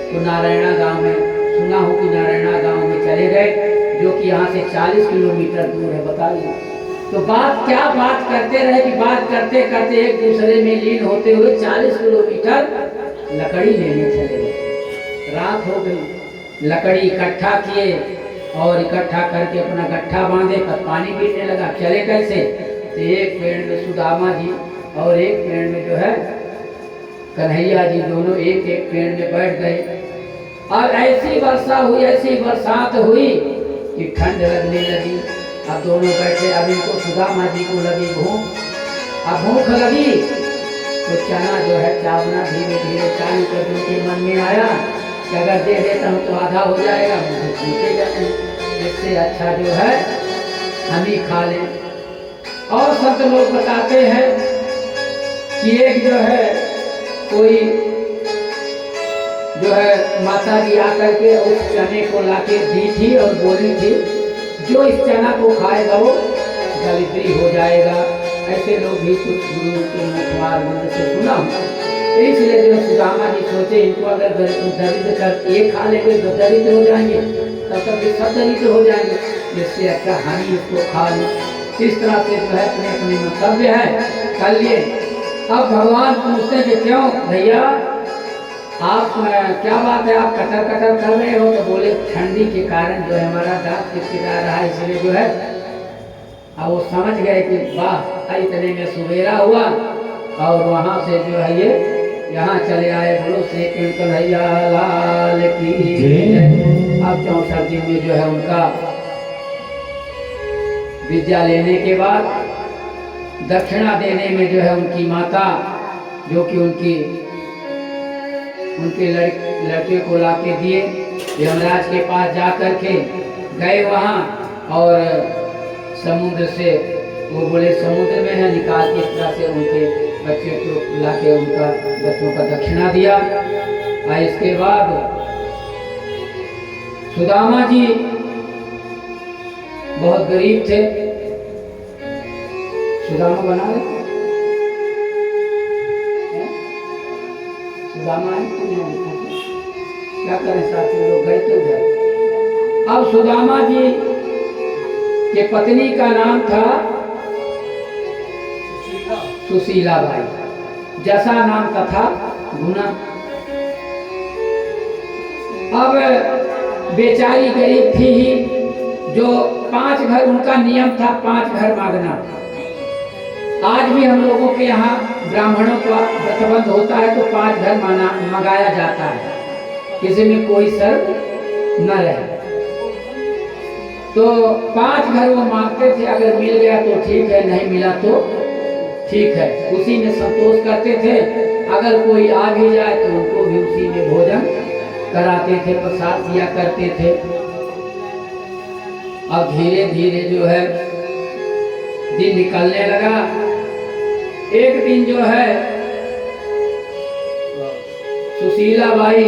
तो नारायणा गांव में सुना हूँ कि नारायणा गांव में चले गए, जो कि यहाँ से 40 किलोमीटर दूर है, बताइए। तो बात क्या बात करते रहे कि बात करते करते एक दूसरे में लीन होते हुए 40 किलोमीटर लकड़ी लेने चले गए। रात हो गई, लकड़ी इकट्ठा किए और इकट्ठा करके अपना गट्ठा बांधे, पर पानी गिरने लगा। चले कैसे? तो एक पेड़ में सुदामा जी और एक पेड़ में जो है कन्हैया जी, दोनों एक एक पेड़ में बैठ गए। और ऐसी वर्षा हुई, ऐसी बरसात हुई कि ठंड लगने लगी। अब दोनों बैठे, अब इनको सुदामा जी को लगी भूख। अब भूख लगी तो चना जो है चावना धीरे धीरे चालू कर उनके मन में आया कि अगर दे देता हूँ तो आधा हो जाएगा, मुझे पीते जाते, इससे अच्छा जो है हम ही खा लें। और संत लोग बताते हैं कि एक जो है कोई जो है माता जी आकर के उस चने को लाके दी थी और बोली थी जो इस चना को खाएगा वो दरिद्री हो जाएगा। ऐसे लोग भी कुछ गुरु के मुखवार मंत्र से सुना। इसलिए जो सुदामा जी सोचे इनको अगर दरिद्र कर ये खा लेंगे तो दरिद्र हो जाएंगे, तब तक ये सब दरिद्र हो जाएंगे, इससे अच्छा हम ही इसको खा लें। इस तरह से जो है अपने अपने मंतव्य है कर लिए। अब भगवान पूछते कि क्यों भैया आप क्या बात है, आप कटर कटर कर रहे हो? तो बोले ठंडी के कारण जो है हमारा दांत किटकिटा रहा है, इसलिए जो है। अब वो समझ गए कि वाह इतने में सुबेरा हुआ और वहां से जो है ये यहाँ चले आए। बोलो श्री कृष्ण कन्हैया लाल की जय। अब 64 दिन में जो है उनका विद्या लेने के बाद दक्षिणा देने में जो है उनकी माता, जो कि उनके लड़के को लाके दिए, यमराज के पास जा कर के गए वहाँ और समुद्र से वो बोले समुद्र में है, निकाल के इस तरह से उनके बच्चे को लाके उनका बच्चों का दक्षिणा दिया। और इसके बाद सुदामा जी बहुत गरीब थे। सुदामा बना रहे सुदामा है क्या करें, साथी लोग गए तो जाए। अब सुदामा जी के पत्नी का नाम था सुशीला बाई, जैसा नाम का था गुना। अब बेचारी गरीब थी ही, जो 5 घर उनका नियम था, 5 घर मांगना। आज भी हम लोगों के यहाँ ब्राह्मणों का व्रतबंध होता है तो 5 घर मंगाया जाता है, किसी में कोई शर्त न रहे। तो 5 घर वो मांगते थे, अगर मिल गया तो ठीक है, नहीं मिला तो ठीक है, उसी में संतोष करते थे। अगर कोई आ भी जाए तो उनको भी उसी में भोजन कराते थे, प्रसाद दिया करते थे। अब धीरे धीरे जो है दिन निकलने लगा। एक दिन जो है सुशीला बाई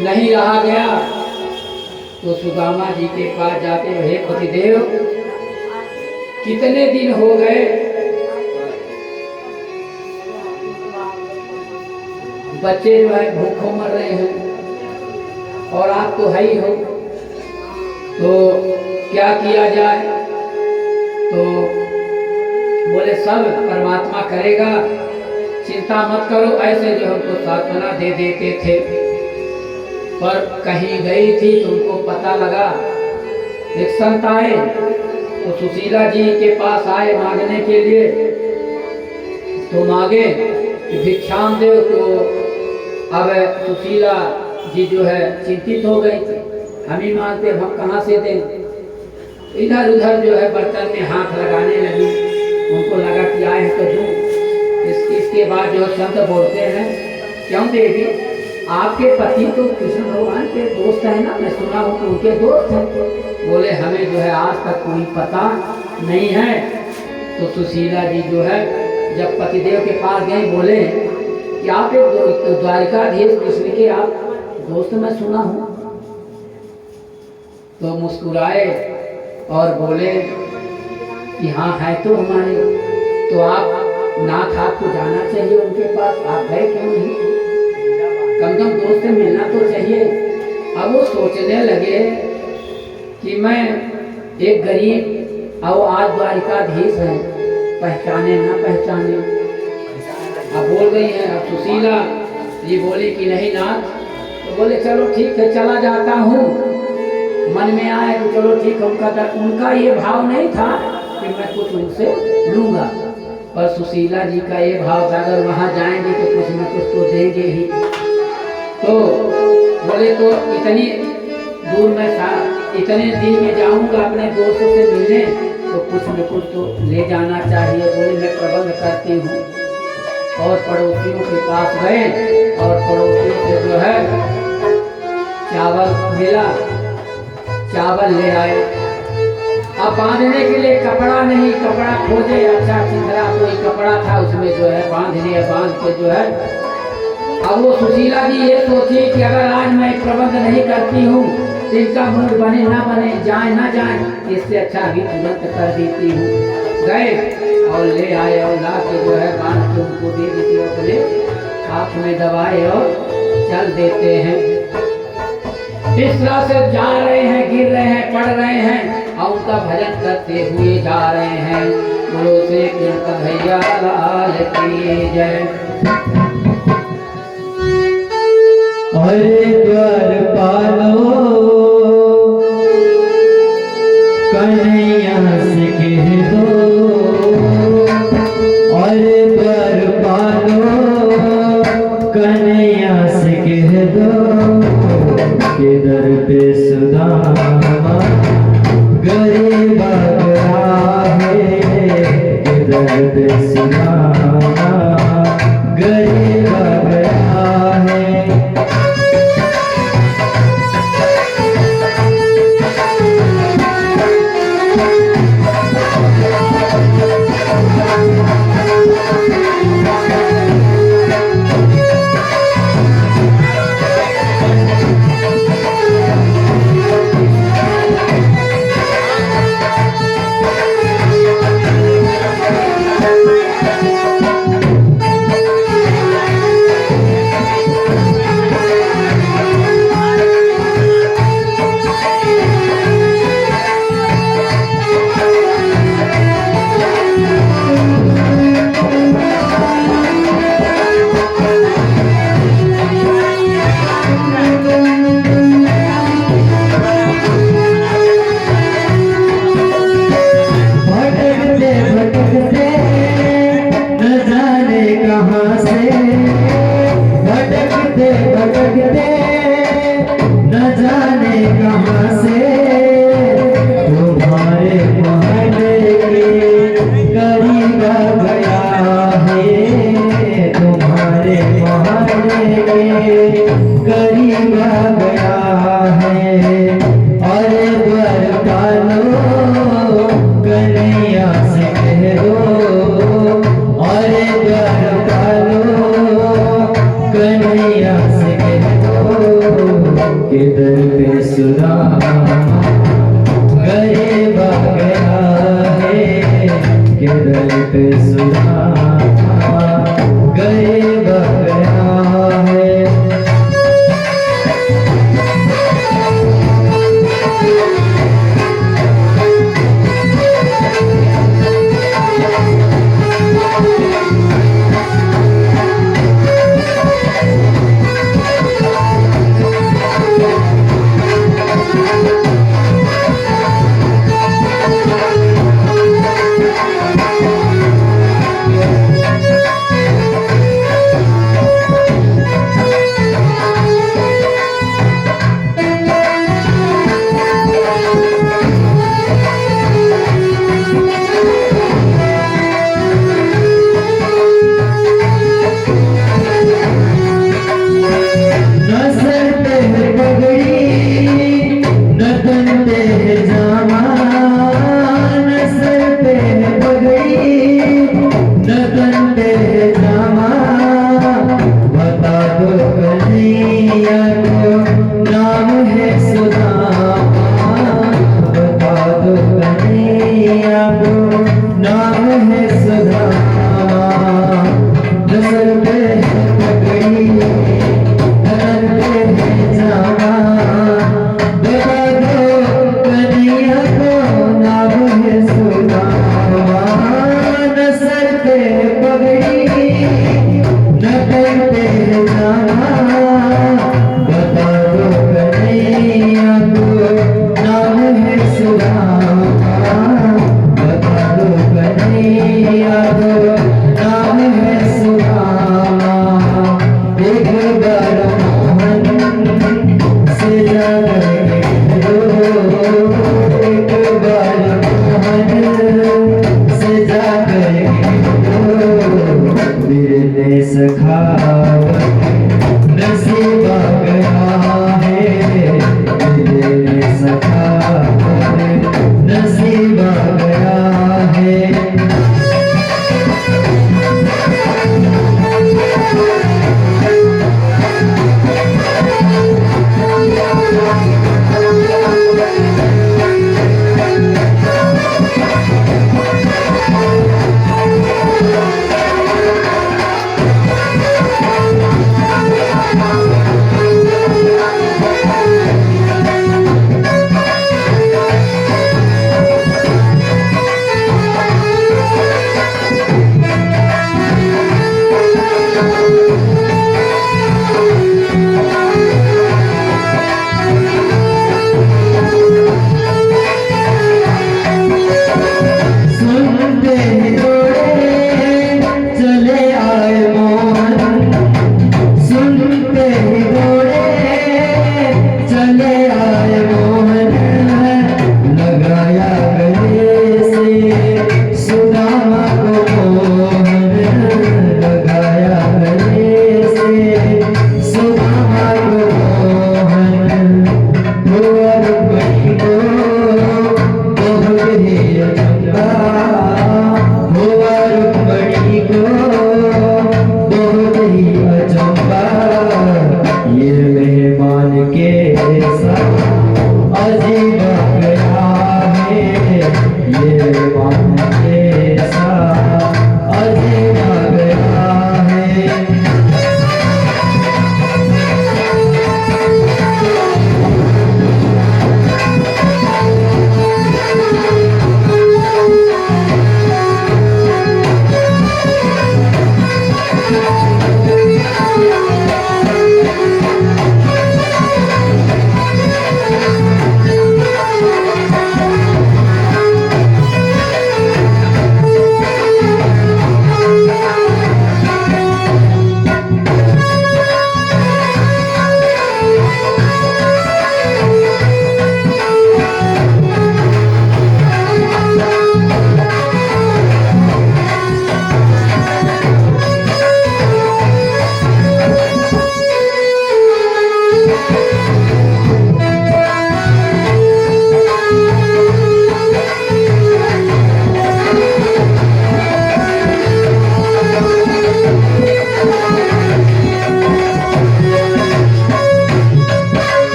नहीं रहा गया तो सुदामा जी के पास जाते, हे पतिदेव कितने दिन हो गए बच्चे जो है भूखों मर रहे हैं और आप तो है ही हो, तो क्या किया जाए? तो बोले सब परमात्मा करेगा, चिंता मत करो। ऐसे जो हमको सांत्वना दे देते थे। पर कहीं गई थी तो उनको पता लगा, एक संत आए तो सुशीला जी के पास आए मांगने के लिए। तो मांगे कि भिक्षाम दे, तो अब सुशीला जी जो है चिंतित हो गई, हम ही मांगते, हम कहाँ से दें? इधर उधर जो है बर्तन में हाथ लगाने लगी। उनको लगा कि आए हैं तो दूं। इसके बाद जो संत बोलते हैं, क्यों देवी, आपके पति तो कृष्ण भगवान के दोस्त है ना, मैं सुना हूँ कि उनके दोस्त हैं। बोले हमें जो है आज तक कोई पता नहीं है। तो सुशीला जी जो है जब पतिदेव के पास गए, बोले कि आप एक द्वारिकाधीश कृष्ण के आप दोस्त मैं सुना हूँ। तो मुस्कुराए और बोले कि हाँ है तो हमारे, तो आप नाथ आपको जाना चाहिए उनके पास, आप गए क्यों नहीं? कम से कम दोस्त से मिलना तो चाहिए। अब वो सोचने लगे कि मैं एक गरीब और आज द्वारिकाधीश है, पहचाने ना पहचाने। अब बोल गई है। अब सुशीला जी बोली कि नहीं नाथ, तो बोले चलो ठीक है चला जाता हूँ। मन में आए तो चलो ठीक है। उनका ये भाव नहीं था कि मैं कुछ उनसे लूंगा, पर सुशीला जी का ये भाव था अगर वहाँ जाएंगे तो कुछ न कुछ तो देंगे ही। तो बोले तो इतनी दूर मैं इतने दिन में जाऊंगा अपने दोस्तों से मिलने, तो कुछ न कुछ तो ले जाना चाहिए। बोले मैं प्रबंध करती हूँ। और पड़ोसियों के पास गए और पड़ोसियों से जो है चावल मिला, चावल ले आए। अब बांधने के लिए कपड़ा नहीं, कपड़ा खोजे, अच्छा चिंतरा कोई कपड़ा था उसमें जो है बांध लिया। बांध के जो है अब वो सुशीला जी ये सोची कि अगर आज मैं प्रबंध नहीं करती हूँ तो इनका मूड बने ना बने, जाए ना जाए, इससे अच्छा अभी तुरंत कर देती हूँ। गए और ले आए और ला के जो है बांध के उनको दे देती और अपने हाथ में दबाए और चल देते हैं। इस तरह से जा रहे हैं, गिर रहे हैं, पढ़ रहे हैं और उनका भजन करते हुए जा रहे हैं। बोलो श्री कृष्ण भैया लाल की जय। अरे द्वारपालो कन्हैया से कह दो, अरे द्वारपालो कन्हैया से कह दो के दर पे सुदामा गरीब है, के दर पे सुदामा गरीब है। एक बार मोहन से जाकर मेरे सखावत नसीब आ गया है, मेरे सखावत नसीब आ गया है।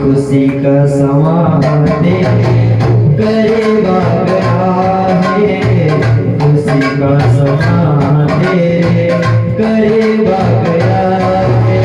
खुशी का समा दे करेगा गया है, खुशी का समा दे करेगा गया है।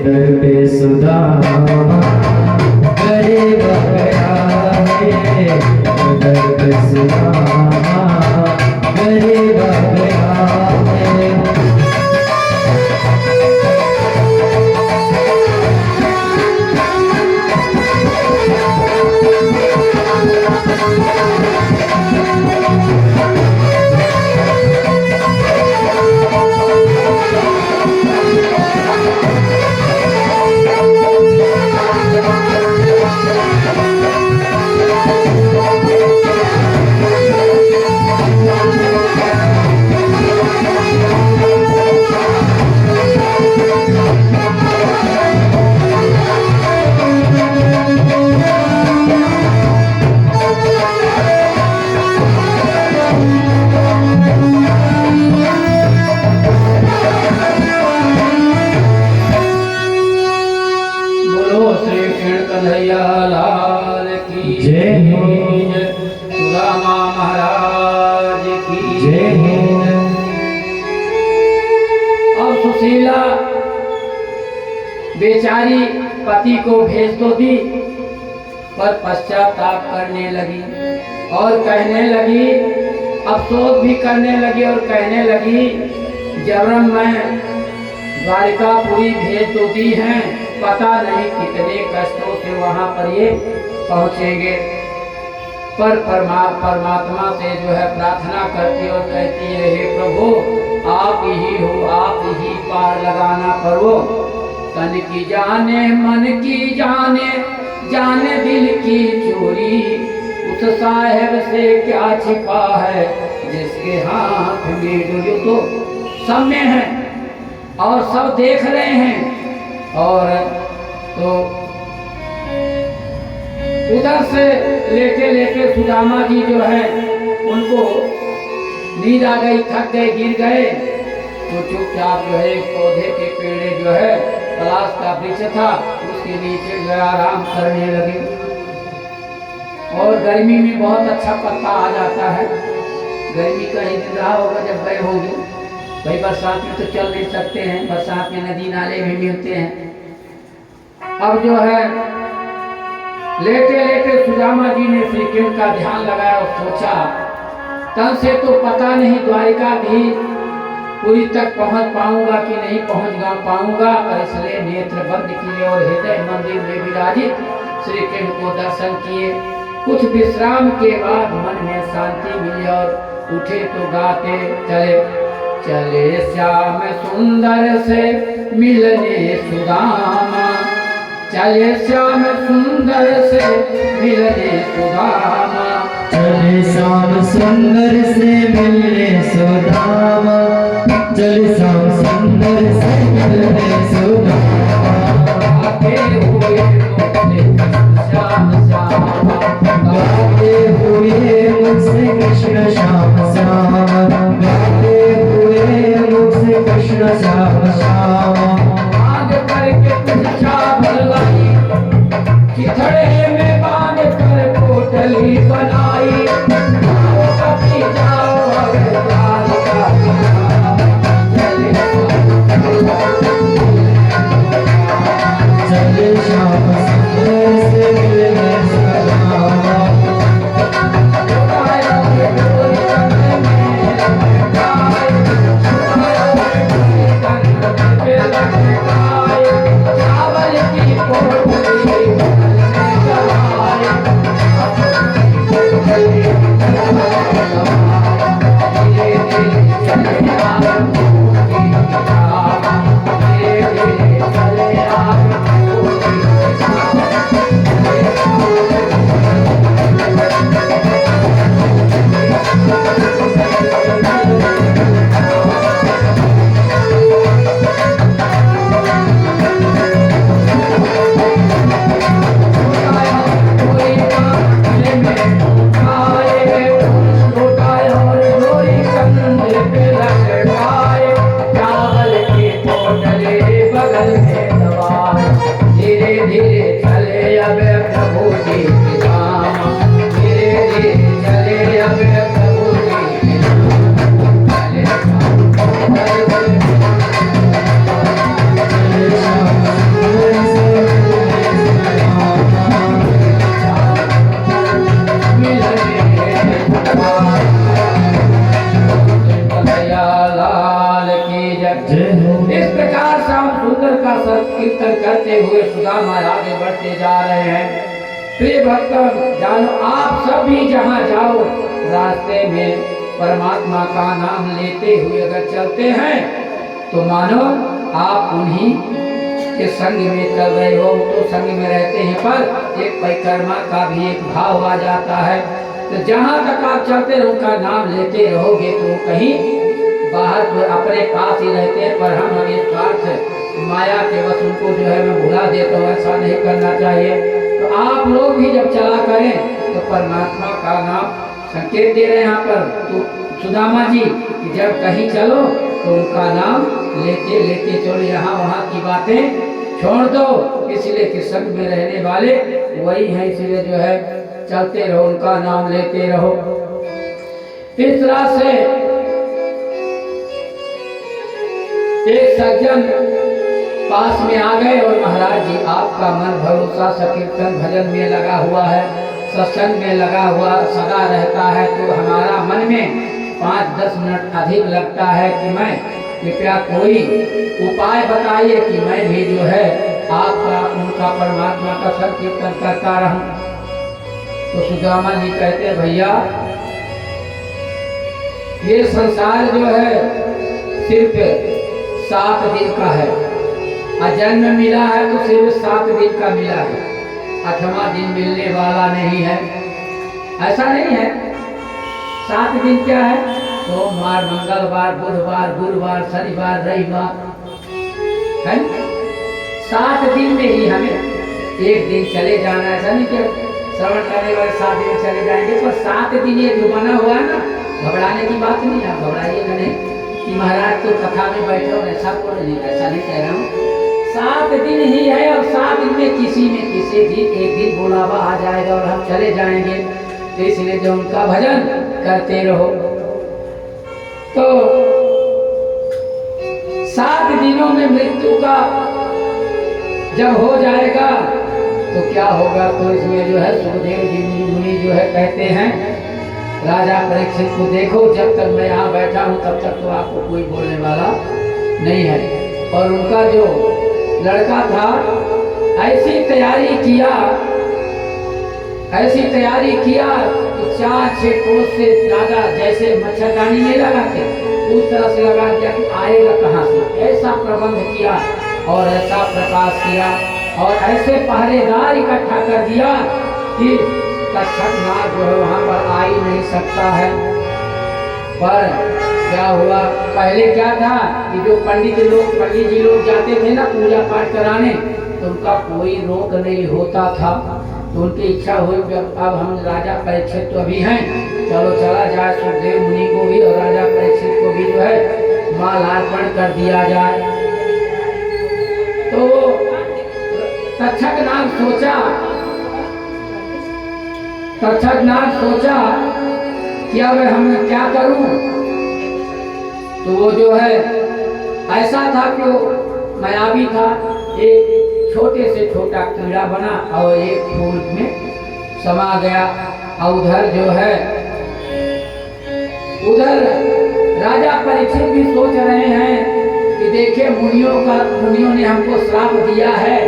दर पे सुदामा करेगा गया है, दर पे सुदामा करेगा गया नारी पति को भेज तो दी, पर पश्चाताप करने लगी और कहने लगी, अफसोस भी करने लगी और कहने लगी, जबरन मैं द्वारिकापुरी भेज तो दी हैं, पता नहीं कितने कष्टों से वहां पर ये पहुंचेंगे। पर परमात्मा से जो है प्रार्थना करती और कहती है, हे प्रभु आप ही हो, आप ही पार लगाना परो। तन की जाने मन की जाने, जाने दिल की चोरी, उस साहेब से क्या छिपा है जिसके हाथ में डोरी। तो सब में है और सब देख रहे हैं। और तो उधर से लेटे लेटे सुदामा जी जो है उनको नींद आ गई, थक गए, गिर गए। तो चुपचाप जो है पौधे के पेड़े जो है पलाश का वृक्ष था उसके नीचे जो है आराम करने लगे। और गर्मी में बहुत अच्छा पत्ता आ जाता है, गर्मी का ही दिन रहा होगा जब गए होंगे। भाई बरसात में तो चल नहीं सकते हैं, बरसात में नदी नाले भी मिलते हैं। अब जो है लेटे लेटे सुदामा जी ने श्री कृष्ण का ध्यान लगाया और सोचा, तन से तो पता नहीं द्वारिकाधीश पूरी तक पहुंच पाऊंगा कि नहीं पहुंच पाऊंगा, पर इसलिए नेत्र बंद किए और हृदय मंदिर में विराजित श्री कृष्ण को दर्शन किए। कुछ विश्राम के बाद मन में शांति मिली और उठे तो गाते चले, चले श्याम सुंदर से मिलने सुदामा, चले श्याम सुंदर से मिलने सुदामा, चले श्याम सुंदर से मिलने सुदामा, चले श्याम सुंदर से मिलने सुदामा। गाते हुए श्याम श्याम, गाते हुए मुझसे कृष्ण श्याम श्याम, गाते हुए मुझसे कृष्ण श्याम श्याम। बांध करके कुछ चावल लाई, चिथड़े में बांध कर पोटली बनाई। आओ कभी जाओ अगर द्वारिका, चले चले श्याम सुंदर से मिलने सुदामा। चावल की पोटली बगल में दबाए, धीरे धीरे चले अब प्रभु जी के धाम, धीरे धीरे चले अब प्रभु जी के धाम। लाल की जय। इस प्रकार श्याम सुंदर का कीर्तन करते हुए सुदामा आगे बढ़ते जा रहे हैं। प्रिय भक्तों, जानो आप सब भी जहाँ जाओ रास्ते में परमात्मा का नाम लेते हुए अगर चलते हैं तो मानो आप उन्हीं के संग में चल रहे हो। तो संग में रहते हैं पर एक परिक्रमा का भी एक भाव आ जाता है। तो जहाँ तक आप चलते रहो उनका नाम लेते रहोगे तो कहीं बाहर तो अपने पास ही रहते हैं, पर हम अभी स्वार्थ माया के बस उनको जो है मैं भुला देता हूँ, ऐसा नहीं करना चाहिए। तो आप लोग भी जब चला करें तो परमात्मा का नाम संकेत दे रहे हैं यहाँ पर तो सुदामा जी कि जब कहीं चलो तो उनका नाम लेते लेते चलो, यहाँ वहाँ की बातें छोड़ दो। इसलिए कि संग में रहने वाले वही हैं, इसलिए जो है चलते रहो, उनका नाम लेते रहो। इस तरह से एक सज्जन पास में आ गए और महाराज जी आपका मन भरोसा संकीर्तन भजन में लगा हुआ है, सत्संग में लगा हुआ सदा रहता है, तो हमारा मन में 5-10 मिनट अधिक लगता है कि मैं कृपया कोई उपाय बताइए कि मैं भी जो है आपका उनका परमात्मा का संकीर्तन करता रहूं। तो सुदामा जी कहते भैया ये संसार जो है सिर्फ 7 दिन का है, और जन्म मिला है तो सिर्फ 7 दिन का मिला है, 8वां दिन मिलने वाला नहीं है। ऐसा नहीं है। 7 दिन क्या है? सोमवार, मंगलवार, बुधवार, गुरुवार, शनिवार, रविवार है। 7 दिन में ही हमें एक दिन चले जाना है। ऐसा नहीं कि श्रवण करने वाले 7 दिन चले जाएंगे, पर 7 दिन ये जो बना हुआ है ना, घबराने की बात नहीं है। घबराइएगा नहीं कि महाराज तो कथा में बैठे हो, ऐसा कोई नहीं, ऐसा नहीं कह रहा हूँ। 7 दिन ही है, और 7 दिन में किसी दिन एक दिन बुलावा आ जाएगा और हम चले जाएंगे। तो इसलिए जो उनका भजन करते रहो। तो 7 दिनों में मृत्यु का जब हो जाएगा तो क्या होगा? तो इसमें जो है सुखदेव जी मुनि जो है कहते हैं राजा परीक्षित को, देखो जब तक मैं यहाँ बैठा हूँ तब तक तो आपको कोई बोलने वाला नहीं है। और उनका जो लड़का था ऐसी तैयारी किया तो 4-6 कोस से ज्यादा, जैसे मच्छरदानी नहीं लगाते उस तरह से लगा दिया कि आएगा कहाँ से। ऐसा प्रबंध किया और ऐसा प्रकाश किया और ऐसे पहरेदार इकट्ठा कर दिया कि तक्षक नाग जो है वहाँ पर आ ही नहीं सकता है। पर क्या हुआ? पहले क्या था कि जो पंडित जी लोग जाते थे ना पूजा पाठ कराने, तो उनका कोई रोक नहीं होता था। तो उनकी इच्छा हुई कि अब हम राजा परीक्षित तो अभी हैं, चलो चला जाए सुखदेव मुनि को भी और राजा परीक्षित को भी जो है मालार्पण कर दिया जाए। तो तक्षक नाग सोचा कि अब हम क्या करूं? तो वो जो है ऐसा था कि वो मायावी था, एक छोटे से छोटा कीड़ा बना और एक फूल में समा गया। और उधर राजा परीक्षित भी सोच रहे हैं कि देखिए मुनियों ने हमको श्राप दिया है,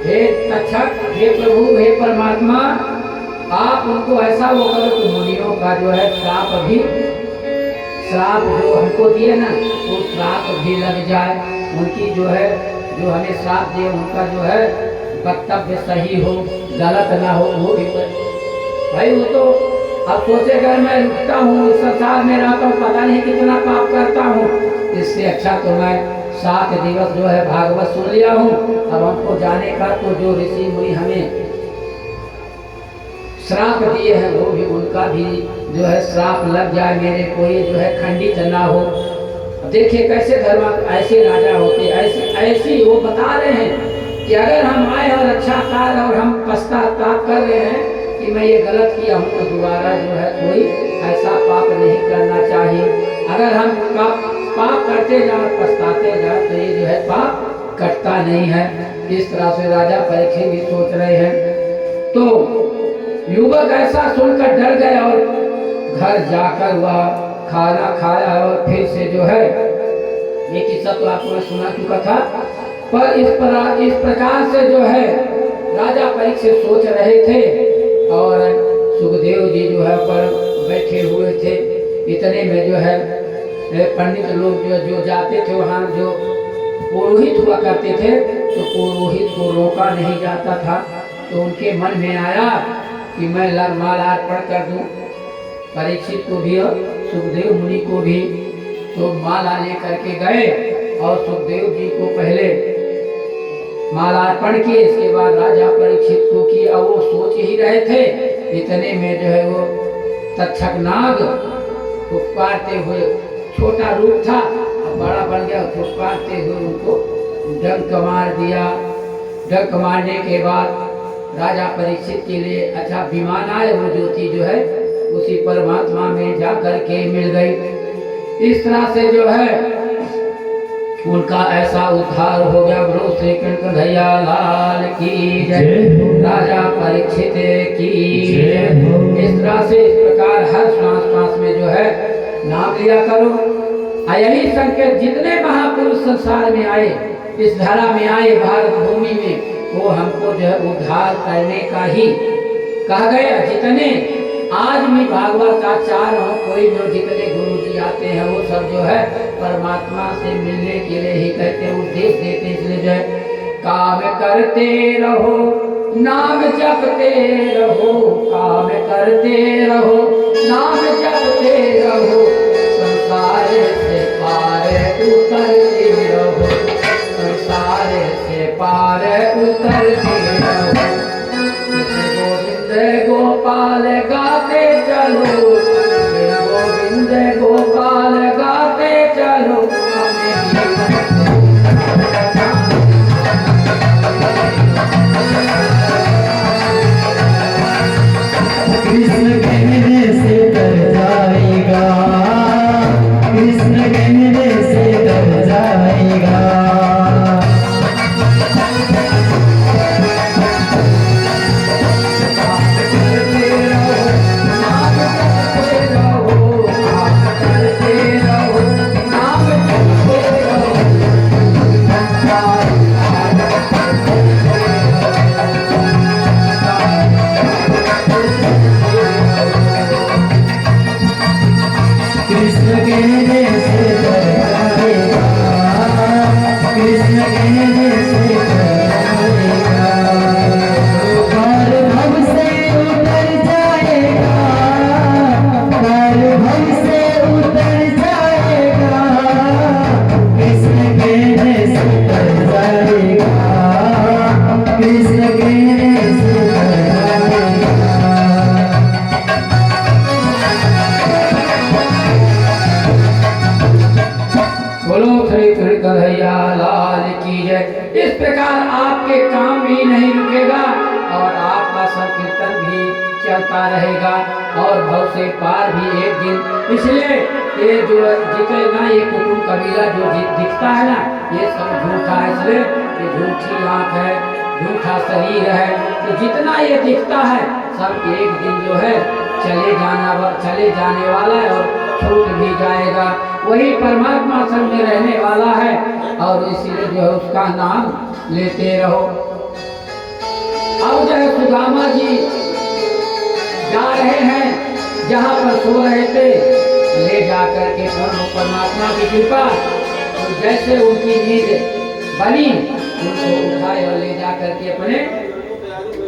हे तक्षक, हे प्रभु, हे परमात्मा, आप उनको ऐसा वो करो कि मुनियों का जो है श्राप जो हमको दिए ना वो श्राप भी लग जाए, उनकी जो हमें श्राप दिए उनका जो है वक्तव्य सही हो, गलत ना हो। वो भी भाई वो तो अब सोचे अगर मैं रुकता हूँ इस संसार में रहता हूँ, पता नहीं कितना पाप करता हूँ, इससे अच्छा तो मैं 7 दिवस जो है भागवत सुन लिया हूँ। अब हमको जाने का तो जो ऋषि मुनि हमें श्राप दिए हैं वो भी उनका भी जो है श्राप लग जाए, मेरे को ये जो है खंडित ना हो। देखिए कैसे धर्म ऐसे राजा होते, ऐसी वो बता रहे हैं कि अगर हम आए और अच्छा कार्य और हम पश्चाताप कर रहे हैं कि मैं ये गलत किया हूँ, तो दोबारा जो है कोई ऐसा पाप नहीं करना चाहिए। अगर हम पाप करते जाए पछताते जाए तो ये जो है पाप कटता नहीं है। इस तरह से राजा परीक्षित भी सोच रहे हैं। तो युवक ऐसा सुनकर डर गए और घर जाकर वह खाना खाया और फिर से जो है ये किस्सा तो आपको मैं सुना चुका था, पर इस प्रकार से जो है राजा परीक्षित सोच रहे थे और सुखदेव जी जो है पर बैठे हुए थे। इतने में जो है पंडित लोग जो जाते थे वहाँ, जो पुरोहित हुआ करते थे, तो पुरोहित को रोका नहीं जाता था। तो उनके मन में आया कि मैं मालार्पण कर दूं परीक्षित को भी और सुखदेव मुनि को भी। तो माला लेकर के गए और सुखदेव जी को पहले मालार्पण किए, इसके बाद राजा परीक्षित को किया। और वो सोच ही रहे थे, इतने में जो है वो तक्षक नाग फुफकारते हुए, छोटा रूप था अब बड़ा बन गया, फुफकारते हुए उनको डंक मार दिया। डंक मारने के बाद राजा परीक्षित के लिए अच्छा विमान आए, वो ज्योति जो है उसी परमात्मा में जाकर के मिल गई। इस तरह से जो है उनका ऐसा उद्धार हो गया। बोलो श्री कृष्ण कन्हैया लाल की जय, राजा परीक्षित की जय। इस तरह से इस प्रकार हर श्वास श्वास में जो है नाम लिया करो। यही संकेत जितने महापुरुष संसार में आए, इस धरा में आए, भारत भूमि में, वो हमको जो है उद्धार करने का ही कहा गया। जितने आज भी भागवत आचार्य हो, कोई भी जितने गुरु जी आते हैं, वो सब जो है परमात्मा से मिलने के लिए ही कहते हैं, उपदेश देते। इसलिए जो है काम करते रहो, नाम जपते रहो, काम करते रहो, नाम जपते रहो, संसार से पार उतरते रहो, संसार से पार उतरते रहो। गोविंद गोपाल गाते चलो, गोविंद गोपाल गाते चलो, कृष्ण कहने से तर जाएगा, कृष्ण कहने से तर जाएगा। कृष्ण कहने से तर जाएगा, कृष्ण कहने से तर जाएगा। पार भव से उतर जाएगा, पार भव से उतर जाएगा, कृष्ण कहने से तर जाएगा, कृष्ण कहने से तर जाएगा। बोलो श्री कृष्ण कन्हैया लाल की जय। इस प्रकार आपके काम भी नहीं रुकेगा और आपका संकीर्तन भी चलता रहेगा और भव से पार भी एक दिन। इसलिए ये जो जितना ये कुटुंब कबीला जो दिखता है ना, ये सब झूठा है। इसलिए ये झूठी आंख है, झूठा शरीर है, तो जितना ये दिखता है सब एक दिन जो है चले जाने वाला है और छूट भी जाएगा। वही परमात्मा सब में रहने वाला है और इसीलिए जो है उसका नाम लेते रहो। अब जो है सुदामा जी जा रहे हैं जहाँ पर सो रहे थे, ले जाकर के परमात्मा की कृपा, तो जैसे उनकी नींद बनी उनको उठाए और ले जाकर के अपने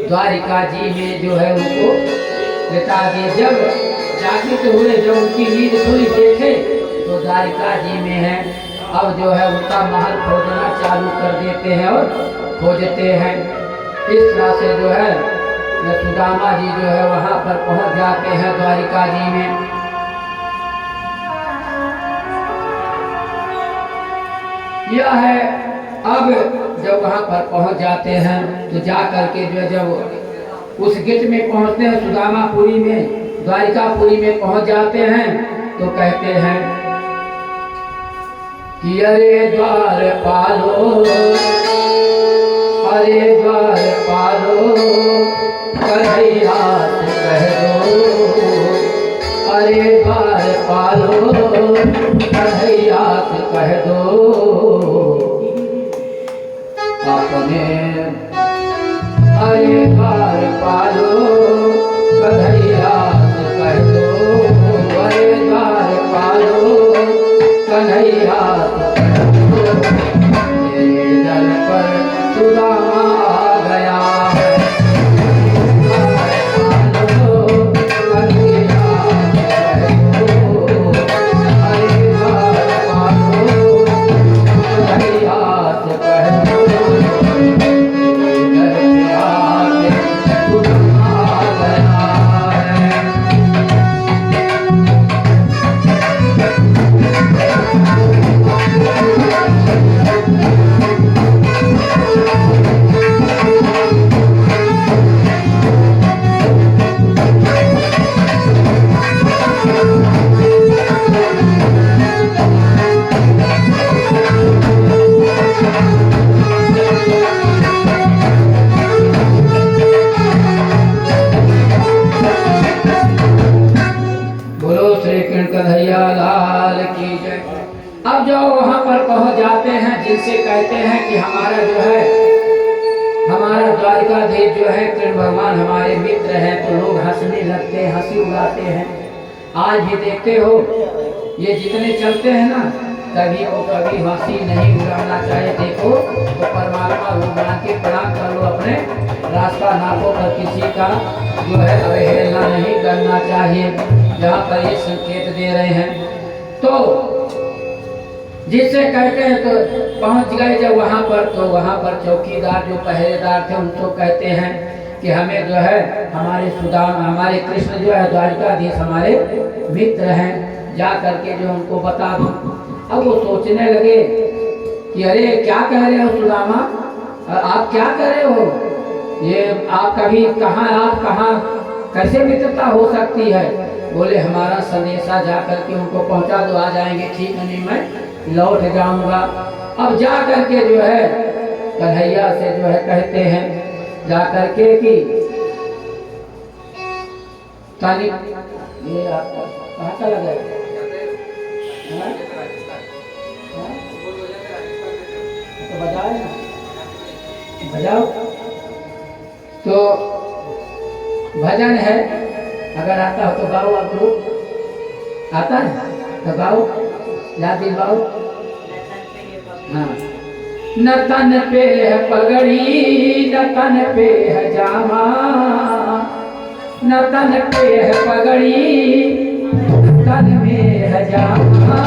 द्वारिका जी में जो है उनको लेटा दिए। जब जागृत हुए, जब उनकी नींद खुली, देखे तो द्वारिका जी में है। अब जो है उनका महल खोजना चालू कर देते हैं और खोजते हैं। इस तरह से जो है सुदामा जी जो है वहां पर पहुंच जाते हैं द्वारिका जी में। यह है अब जब वहां पर पहुंच जाते हैं तो जा करके जो जब उस गेट में पहुंचते हैं, सुदामापुरी में, द्वारिकापुरी में पहुंच जाते हैं, तो कहते हैं कि अरे द्वार पालो, अरे द्वार पालो, कन्हैया से कह दो, अरे द्वार पालो, कन्हैया से कह दो, अपने अरे द्वार पालो, कन्हैया से कह दो, अरे द्वार पालो, कन्हैया से कह दो, मेरे दर पर सुदामा आ गया है, द्वार पालो, कन्हैया से कह दो, अरे द्वार पालो, कन्हैया से कह दो, अब जो वहां पर पहुंच जाते हैं, जिनसे कहते हैं कि हमारा जो है, हमारा द्वारिकाधीश जो है कृष्ण भगवान हमारे मित्र हैं, तो लोग हंसने लगते हैं, हंसी उड़ाते हैं। आज भी देखते हो ये जितने चलते हैं ना, कभी वो कभी हंसी नहीं उड़ाना चाहिए। देखो तो परमात्मा रूप बना के प्रणाम कर लो, अपने रास्ता नापो, पर किसी का जो है अवहेलना नहीं करना चाहिए। जहाँ पर ये संकेत दे रहे हैं, तो जिससे कहते हैं तो पहुंच गए जब वहाँ पर, तो वहाँ पर चौकीदार जो पहरेदार थे उनको कहते हैं कि हमें जो है हमारे सुदाम, हमारे कृष्ण जो है द्वारिकाधीश हमारे मित्र हैं, जा करके जो उनको बता दो। अब वो सोचने लगे कि अरे क्या कह रहे हो सुदामा, आप क्या कर रहे हो, ये आप कभी कहाँ, आप कहाँ, कैसे मित्रता हो सकती है। बोले हमारा संदेशा जा करके उनको पहुंचा दो, आ जाएंगे। ठीक है, नहीं मैं लौट जाऊंगा। अब जा करके जो है कन्हैया से जो है कहते हैं जा करके कि ताली ये आपका कहाँ का लगा है? हाँ? हाँ? तो बजाओ ना, बजाओ। तो भजन है, अगर आता हो तो गाओ। आप लोग आता है तो गाओ, याद दिलवाओ। हाँ, नतन पे है पगड़ी, नतन पे है जामा, नतन पे है पगड़ी, तन में है जामा।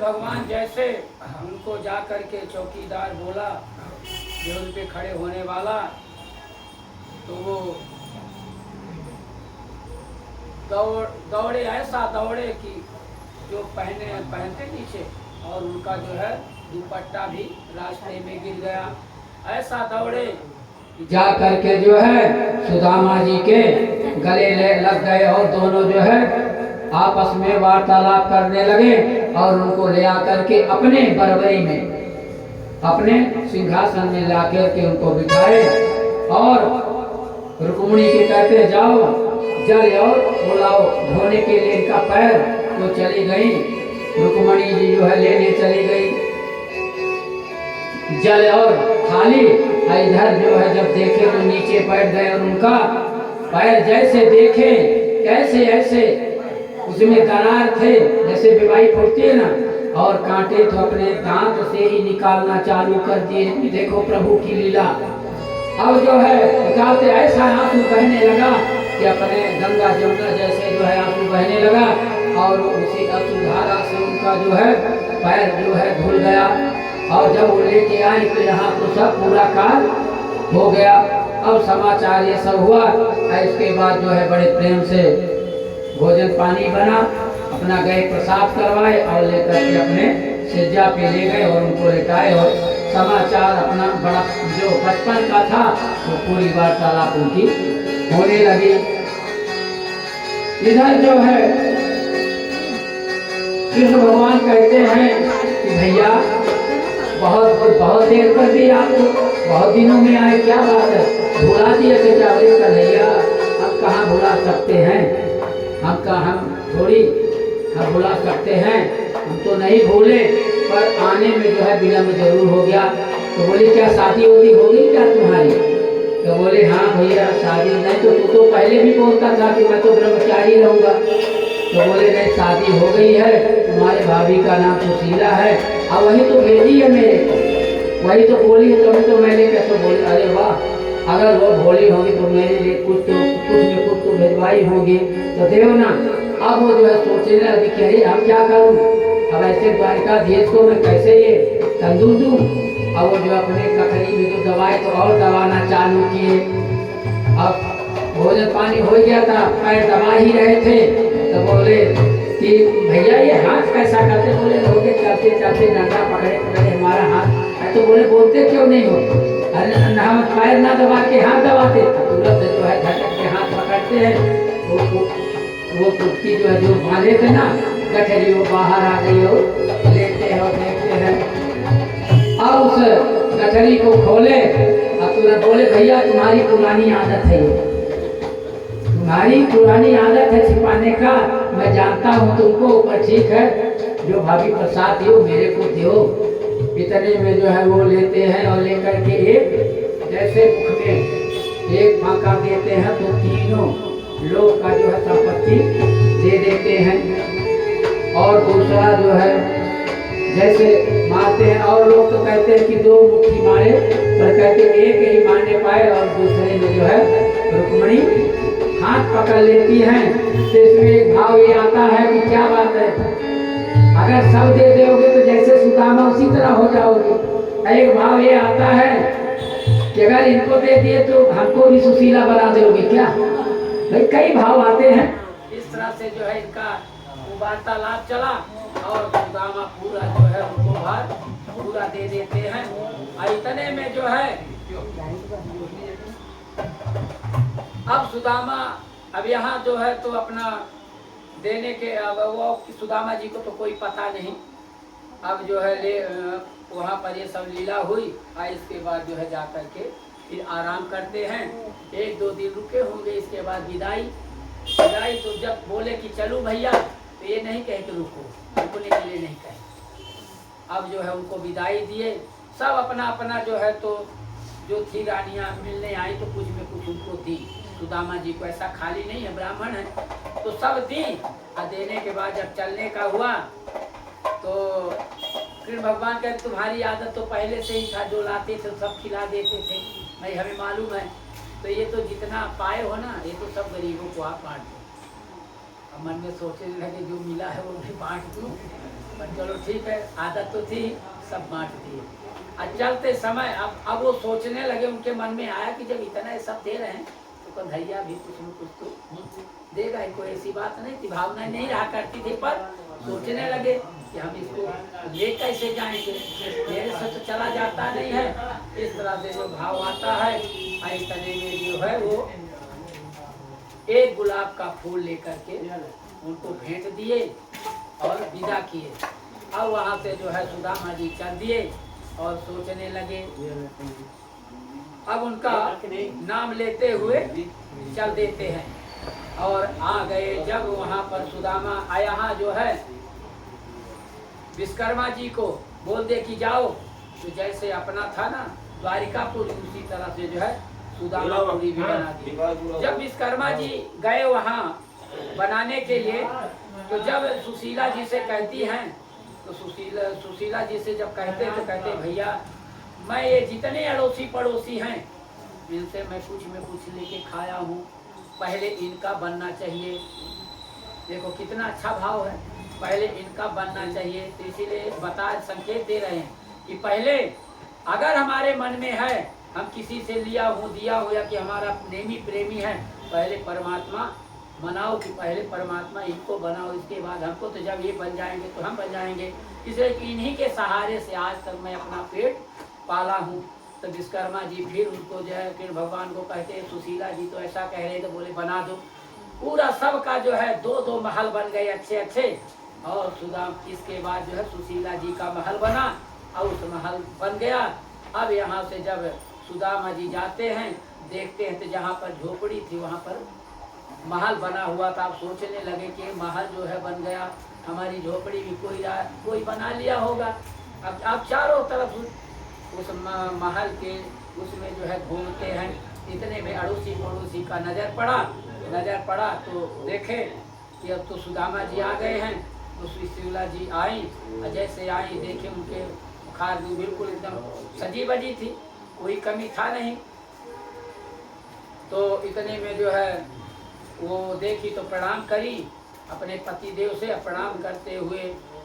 भगवान जैसे उनको जा करके चौकीदार बोला जो उन पे खड़े होने वाला, तो वो दौड़े ऐसा दौड़े कि जो पहनते नीचे और उनका जो है दुपट्टा भी रास्ते में गिर गया। ऐसा दौड़े जा करके जो है सुदामा जी के गले लग गए और दोनों जो है आपस में वार्तालाप करने लगे और उनको ले आकर के अपने बरबरी में अपने सिंहासन में ला करके उनको बिठाए और रुक्मिणी के कहते जाओ जल और बुलाओ धोने के लिए इनका पैर। तो चली गई रुक्मिणी जी जो है लेने चली गई जल और थाली। इधर जो है जब देखे तो नीचे बैठ गए और उनका पैर जैसे देखे कैसे ऐसे उसमें दरार थे जैसे बीमारी फूटती है ना, और कांटे तो अपने दांत से ही निकालना चालू कर दिए। देखो प्रभु की लीला। अब जो है निकालते ऐसा आंसू बहने लगा कि अपने गंगा जमुना जैसे जो है आंसू बहने लगा और उसी अश्रुधारा से उनका जो है पैर जो है धुल गया। और जब वो लेके आए तो यहाँ तो सब पूरा काल हो गया। अब समाचार ये सब हुआ। इसके बाद जो है बड़े प्रेम से भोजन पानी बना, अपना गए प्रसाद करवाए और लेकर के अपने सिज्जा पे ले गए और उनको लेटाए और समाचार अपना बड़ा जो बचपन का था वो पूरी वार्तालाप उनकी होने लगी। इधर जो है कृष्ण भगवान कहते हैं कि भैया बहुत देर कर दी आपको, बहुत दिनों में आए, क्या बात है, भुला दिया कि क्या कन्हैया? हम कहाँ भुला सकते हैं, हम थोड़ी हम भुला सकते हैं, हम तो नहीं भूले, पर आने में जो है विलम्ब जरूर हो गया। तो बोले क्या शादी होती होगी क्या तुम्हारी? तो बोले हाँ भैया शादी नहीं, तो तू तो पहले भी बोलता था कि मैं तो ब्रह्मचारी रहूँगा। तो बोले नहीं शादी हो गई है, तुम्हारे भाभी का नाम सुशीला है और वही तो भेजी है मेरे को, वही तो बोली है तुम्हें, तो मैंने कैसे बोले अरे वाह, अगर वो भोली होगी तो मेरे लिए कुछ न कुछ तो भिजवाई होगी, तो देव ना। अब वो जो है सोचने लगी कि अरे हम क्या करूँ, अब ऐसे द्वारिकाधीश को मैं कैसे ये तंदूर दूँ। अब वो जो अपने कखरी में जो दवाई तो और दबाना चालू किए। अब भोजन पानी हो गया था, पैर दबा ही रहे थे, तो बोले कि भैया ये हाथ कैसा करते? बोले लोगे चलते चलते डंडा पकड़े पकड़े हमारा हाथ। तो बोले बोलते क्यों नहीं हो? अरे हम पैर ना दबा के हाथ दबाते, तुरंत जो है झटक के हाथ पकड़ते हैं। वो कुर्ती जो है जो बांधे थे ना गठरी, वो बाहर आ गई हो, लेते हैं और देखते हैं। अब उस गठरी को खोले और तुरंत बोले भैया तुम्हारी पुरानी आदत है, तुम्हारी पुरानी आदत है छिपाने का, मैं जानता हूँ तुमको, पर ठीक है जो भाभी प्रसाद दियो मेरे को दियो। इतने में जो है वो लेते हैं और लेकर के एक जैसे मुख में एक फांका देते हैं तो तीनों लोग का जो है संपत्ति दे देते हैं। और दूसरा जो है जैसे मारते हैं, और लोग तो कहते हैं कि 2 मुट्ठी मारे, पर कहते एक ही मारने पाए। और दूसरे में जो है रुक्मिणी हाथ पकड़ लेती हैं। तो इसमें एक भाव ये आता है कि क्या बात है, अगर सब दे दोगे तो जैसे सुदामा उसी तरह हो जाओगे। एक भाव ये आता है कि अगर इनको दे दिए तो हमको भी सुशीला बना दोगे क्या? भाई कई भाव आते हैं। इस तरह से जो है इनका वार्तालाप चला और सुदामा पूरा जो है उनको भार पूरा दे देते हैं। और इतने में जो है अब सुदामा अब यहाँ जो है तो अपना देने के वो सुदामा जी को तो कोई पता नहीं। अब जो है ले वहाँ पर ये सब लीला हुई। और इसके बाद जो है जाकर के फिर आराम करते हैं, 1-2 दिन रुके होंगे। इसके बाद विदाई तो जब बोले कि चलो भैया तो ये नहीं कहे कि रुको, रुकने के लिए नहीं कहे। अब जो है उनको विदाई दिए, सब अपना अपना जो है तो जो थी रानियाँ मिलने आई तो कुछ में कुछ उनको दी। सुदामा जी को ऐसा खाली नहीं है, ब्राह्मण है तो सब दी। और देने के बाद जब चलने का हुआ तो कृष्ण भगवान कहते तुम्हारी आदत तो पहले से ही था, जो लाते थे सब खिला देते थे, भाई हमें मालूम है, तो ये तो जितना पाए हो ना ये तो सब गरीबों को आप बांट दो। अब मन में सोचने लगे जो मिला है वो भी बांट दूँ, पर चलो ठीक है, आदत तो थी, सब बांट दिए। और चलते समय अब वो सोचने लगे, उनके मन में आया कि जब इतना सब दे रहे हैं तो कन्हैया भी कुछ न कुछ तो देगा ही, कोई ऐसी बात नहीं थी, भावना नहीं रहा करती थी, पर सोचने लगे कि हम इसको ले कैसे जाएंगे, मेरे से तो चला जाता नहीं है। इस तरह से जो भाव आता है, इतने में जो है वो एक गुलाब का फूल लेकर के उनको भेंट दिए और विदा किए। अब वहाँ से जो है सुदामा जी चल दिए और सोचने लगे। अब उनका नाम लेते हुए चल देते हैं और आ गए। जब वहाँ पर सुदामा यहाँ जो है विश्वकर्मा जी को बोल दे कि जाओ, तो जैसे अपना था ना द्वारिकापुर, उसी तरह से जो है सुदामापुरी भी बना दी। जब विश्वकर्मा जी गए वहाँ बनाने के लिए, तो जब सुशीला जी से कहती हैं, तो सुशीला जी से जब कहते तो कहते भैया मैं ये जितने अड़ोसी पड़ोसी हैं इनसे मैं कुछ लेके खाया हूँ, पहले इनका बनना चाहिए। देखो कितना अच्छा भाव है, पहले इनका बनना चाहिए। तो इसीलिए संकेत दे रहे हैं कि पहले अगर हमारे मन में है हम किसी से लिया हूँ दिया हो या कि हमारा प्रेमी है, पहले परमात्मा मनाओ कि पहले परमात्मा इनको बनाओ, इसके बाद हमको, तो जब ये बन जाएंगे तो हम बन जाएंगे। इसलिए इन्हीं के सहारे से आज तक मैं अपना पेट पाला हूँ। तो विश्वकर्मा जी फिर उनको जो है फिर भगवान को कहते हैं, सुशीला जी तो ऐसा कह रहे, तो बोले बना दो। पूरा सब का जो है 2-2 महल बन गए अच्छे अच्छे। और सुदाम इसके बाद जो है सुशीला जी का महल बना और उस महल बन गया। अब यहाँ से जब सुदामा जी जाते हैं देखते हैं तो जहाँ पर झोपड़ी थी वहाँ पर महल बना हुआ था। अब सोचने लगे कि महल जो है बन गया, हमारी झोपड़ी भी कोई बना लिया होगा। अब चारों तरफ उस महल के उसमें जो है घूमते हैं, इतने में अड़ोसी पड़ोसी का नज़र पड़ा तो देखे कि अब तो सुदामा जी आ गए हैं। तो सुशीला जी आई और जैसे आई देखे उनके बुखार भी बिल्कुल एकदम सजी बजी थी, कोई कमी था नहीं। तो इतने में जो है वो देखी तो प्रणाम करी अपने पति देव से, प्रणाम करते हुए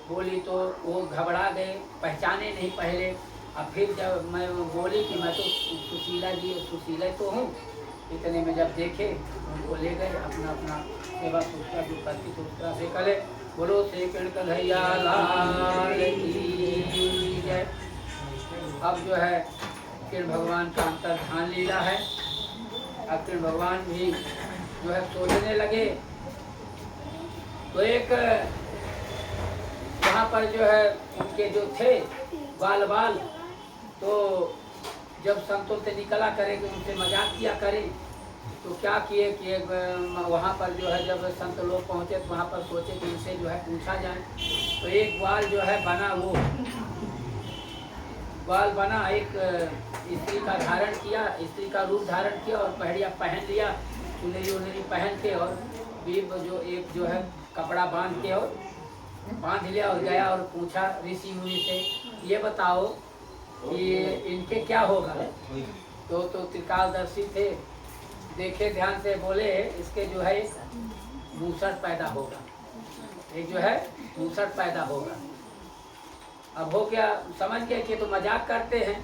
बोली तो वो घबरा गए, पहचाने नहीं पहले। अब फिर जब मैं बोली कि मैं तो सुशीला तो हूँ, इतने में जब देखे उनको ले गए, अपना अपना सेवा सुष्टा जो करती तो उस तरह से करे। बोलो श्री कृष्ण कन्हैया लाल की जय। अब जो है कृष्ण भगवान का अंतर्धान लीला है। अब कृष्ण भगवान भी जो है सोचने लगे तो एक वहाँ पर जो है उनके जो थे बाल तो जब संतों से निकला करे कि उनसे मजाक किया करें, तो क्या किए कि वहाँ पर जो है जब संत लोग पहुँचे तो वहाँ पर सोचे कि इनसे जो है पूछा जाए। तो एक बाल जो है बना, वो बाल बना, एक स्त्री का धारण किया, स्त्री का रूप धारण किया और पहड़िया पहन लिया, चुनरी पहन के, और बीब जो एक जो है कपड़ा बांध लिया और गया और पूछा ऋषि मुनि से, ये बताओ कि इनके क्या होगा। तो त्रिकालदर्शी थे, देखे ध्यान से, बोले इसके जो है मूसट पैदा होगा, एक जो है मूसट पैदा होगा। अब हो क्या समझ गए कि तो मजाक करते हैं,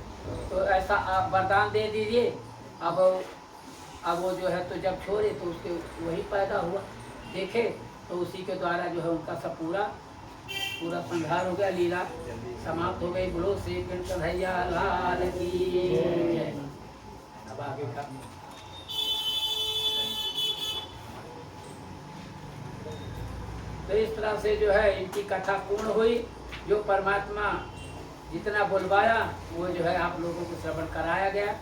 तो ऐसा आप वरदान दे दीजिए। अब वो जो है तो जब छोड़े तो उसके वही पैदा हुआ, देखे तो उसी के द्वारा जो है उनका सब पूरा संहार हो गया, लीला समाप्त हो गई। बोलो श्री कृष्ण कन्हैया लाल की जय। अब आगे का तो इस तरह से जो है इनकी कथा पूर्ण हुई। जो परमात्मा जितना बुलवाया वो जो है आप लोगों को श्रवण कराया गया।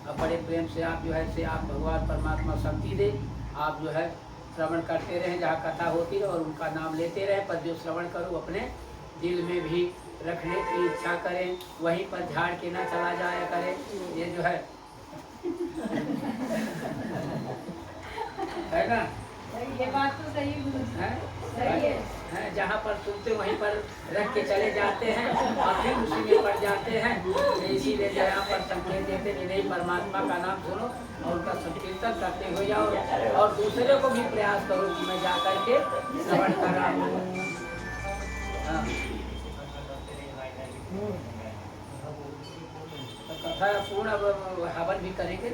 अब बड़े प्रेम से आप जो है से आप भगवान परमात्मा शक्ति दे, आप जो है श्रवण करते रहें जहाँ कथा होती है और उनका नाम लेते रहें। पर जो श्रवण करो अपने दिल में भी रखने की इच्छा करें, वहीं पर झाड़ के ना चला जाया करें। ये जो है ना, ये बात तो सही है, सही है। जहाँ पर सुनते वहीं पर रख के चले जाते हैं और फिर उसी में पड़ जाते हैं। इसीलिए यहाँ पर संकेत देते हैं नहीं, परमात्मा का नाम सुनो और उनका संकीर्तन करते हुए जाओ और दूसरे को भी प्रयास करो कि मैं जा करके श्रवण कर रहा हूँ। तो कथा पूर्ण अब हवन भी करेंगे,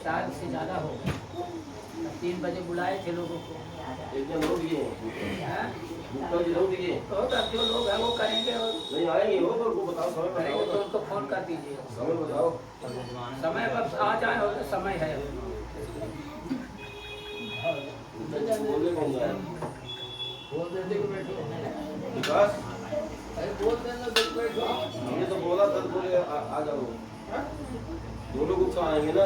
4 से ज़्यादा हो। 3 बजे बुलाए थे लोगों को। तो अब जो लोग हैं वो करेंगे और नहीं आएंगे वो तो उनको बताओ, समय करेंगे बताओ, तो उनको फोन कर दीजिए। समय बताओ। समय बस आ जाए और समय है। बोले कौन जा रहा है? विकास हमने तो बोला था, बोले आ जाओ। दोनों ग्रुप से आएंगे ना।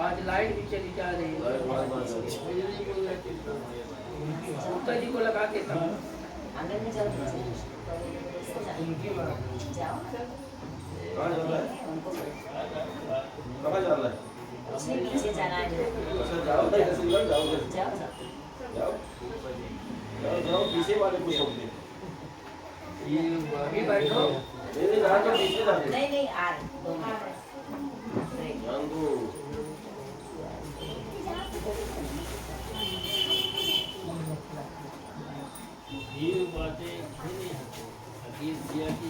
आज लाइट भी चली जा रही है। गुप्ता जी को लगा के था। कहाँ जा रहा है? कहाँ जा रहा है? नीचे जाना है। अच्छा जाओ, कैसे जाओ, जाओ जाओ जाओ जाओ, पीछे वाले को छोड़ दे। अभी बैठो। नहीं जाओ, तो पीछे जाओ। नहीं आ रहे। ध्यान दो। ये बातें अजीब किया कि